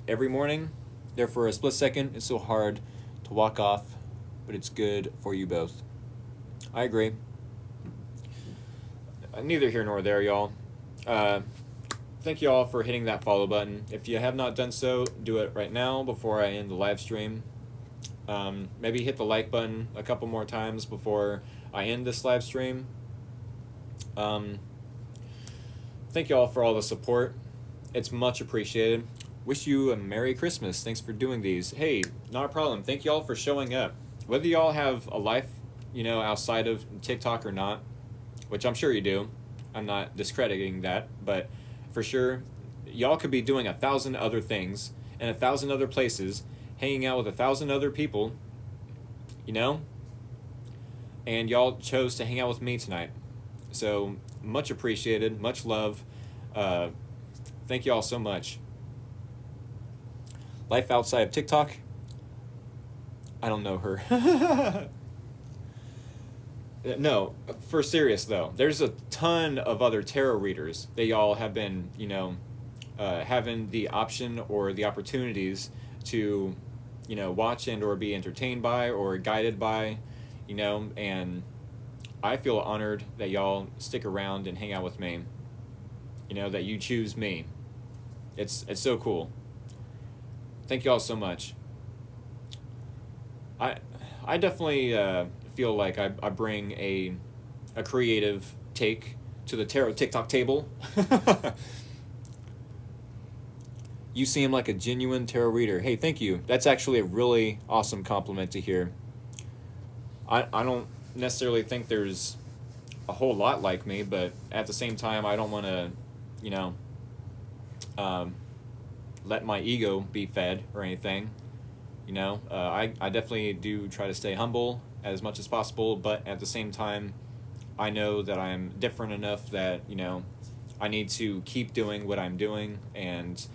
every morning. There for a split second, it's so hard to walk off, but it's good for you both. I agree. Neither here nor there, y'all. Thank you all for hitting that follow button. If you have not done so, do it right now before I end the live stream. Maybe hit the like button a couple more times before I end this live stream. Thank you all for all the support. It's much appreciated. Wish you a Merry Christmas. Thanks for doing these. Hey, not a problem. Thank you all for showing up. Whether y'all have a life, you know, outside of TikTok or not, which I'm sure you do, I'm not discrediting that, but for sure, y'all could be doing 1,000 other things in 1,000 other places, hanging out with 1,000 other people, you know? And y'all chose to hang out with me tonight. So much appreciated, much love. Thank you all so much. Life outside of TikTok? I don't know her. No, for serious though, there's a ton of other tarot readers that y'all have been, having the option or the opportunities to, watch and or be entertained by or guided by, and I feel honored that y'all stick around and hang out with me. That you choose me. It's so cool. Thank you all so much. I definitely feel like I bring a creative take to the tarot TikTok table. You seem like a genuine tarot reader. Hey, thank you. That's actually a really awesome compliment to hear. I don't necessarily think there's a whole lot like me, but at the same time, I don't want to, let my ego be fed or anything. I definitely do try to stay humble as much as possible, but at the same time, I know that I'm different enough that, I need to keep doing what I'm doing and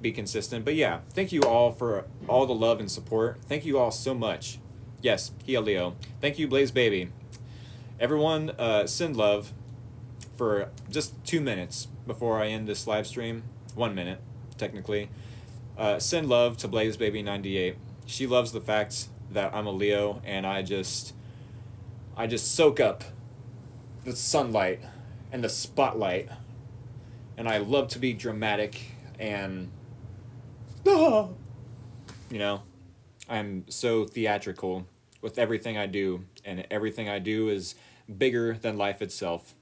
be consistent. But yeah, thank you all for all the love and support. Thank you all so much. Yes, Kia Leo. Thank you, Blaze Baby. Everyone, send love for just 2 minutes before I end this live stream. 1 minute, technically. Send love to Blaze Baby 98. She loves the fact that I'm a Leo, and I just soak up the sunlight and the spotlight, and I love to be dramatic and I'm so theatrical with everything I do, and everything I do is bigger than life itself.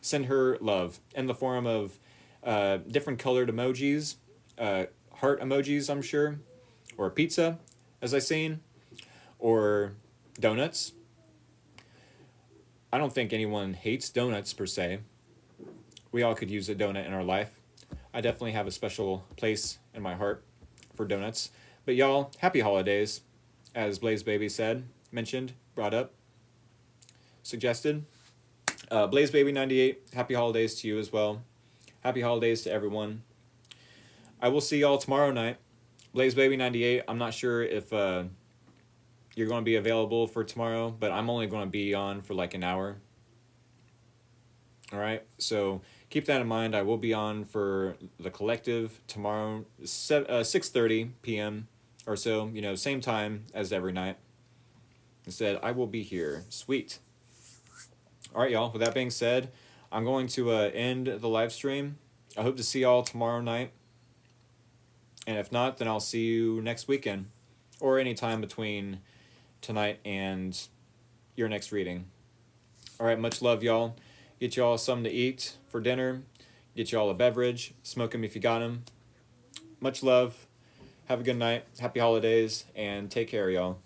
Send her love in the form of different colored emojis, heart emojis, I'm sure, or pizza, as I seen, or donuts. I don't think anyone hates donuts per se. We all could use a donut in our life. I definitely have a special place in my heart for donuts. But y'all, happy holidays, as Blaze Baby said, mentioned, brought up, suggested. Blaze Baby 98, happy holidays to you as well. Happy holidays to everyone. I will see y'all tomorrow night. Blaze Baby 98, I'm not sure if you're going to be available for tomorrow, but I'm only going to be on for like an hour. All right, so keep that in mind. I will be on for the collective tomorrow, 6:30 p.m. or so, same time as every night. Instead, I will be here. Sweet. All right, y'all, with that being said, I'm going to end the live stream. I hope to see y'all tomorrow night. And if not, then I'll see you next weekend or any time between tonight and your next reading. All right, much love, y'all. Get y'all something to eat for dinner. Get y'all a beverage. Smoke them if you got them. Much love. Have a good night. Happy holidays. And take care, y'all.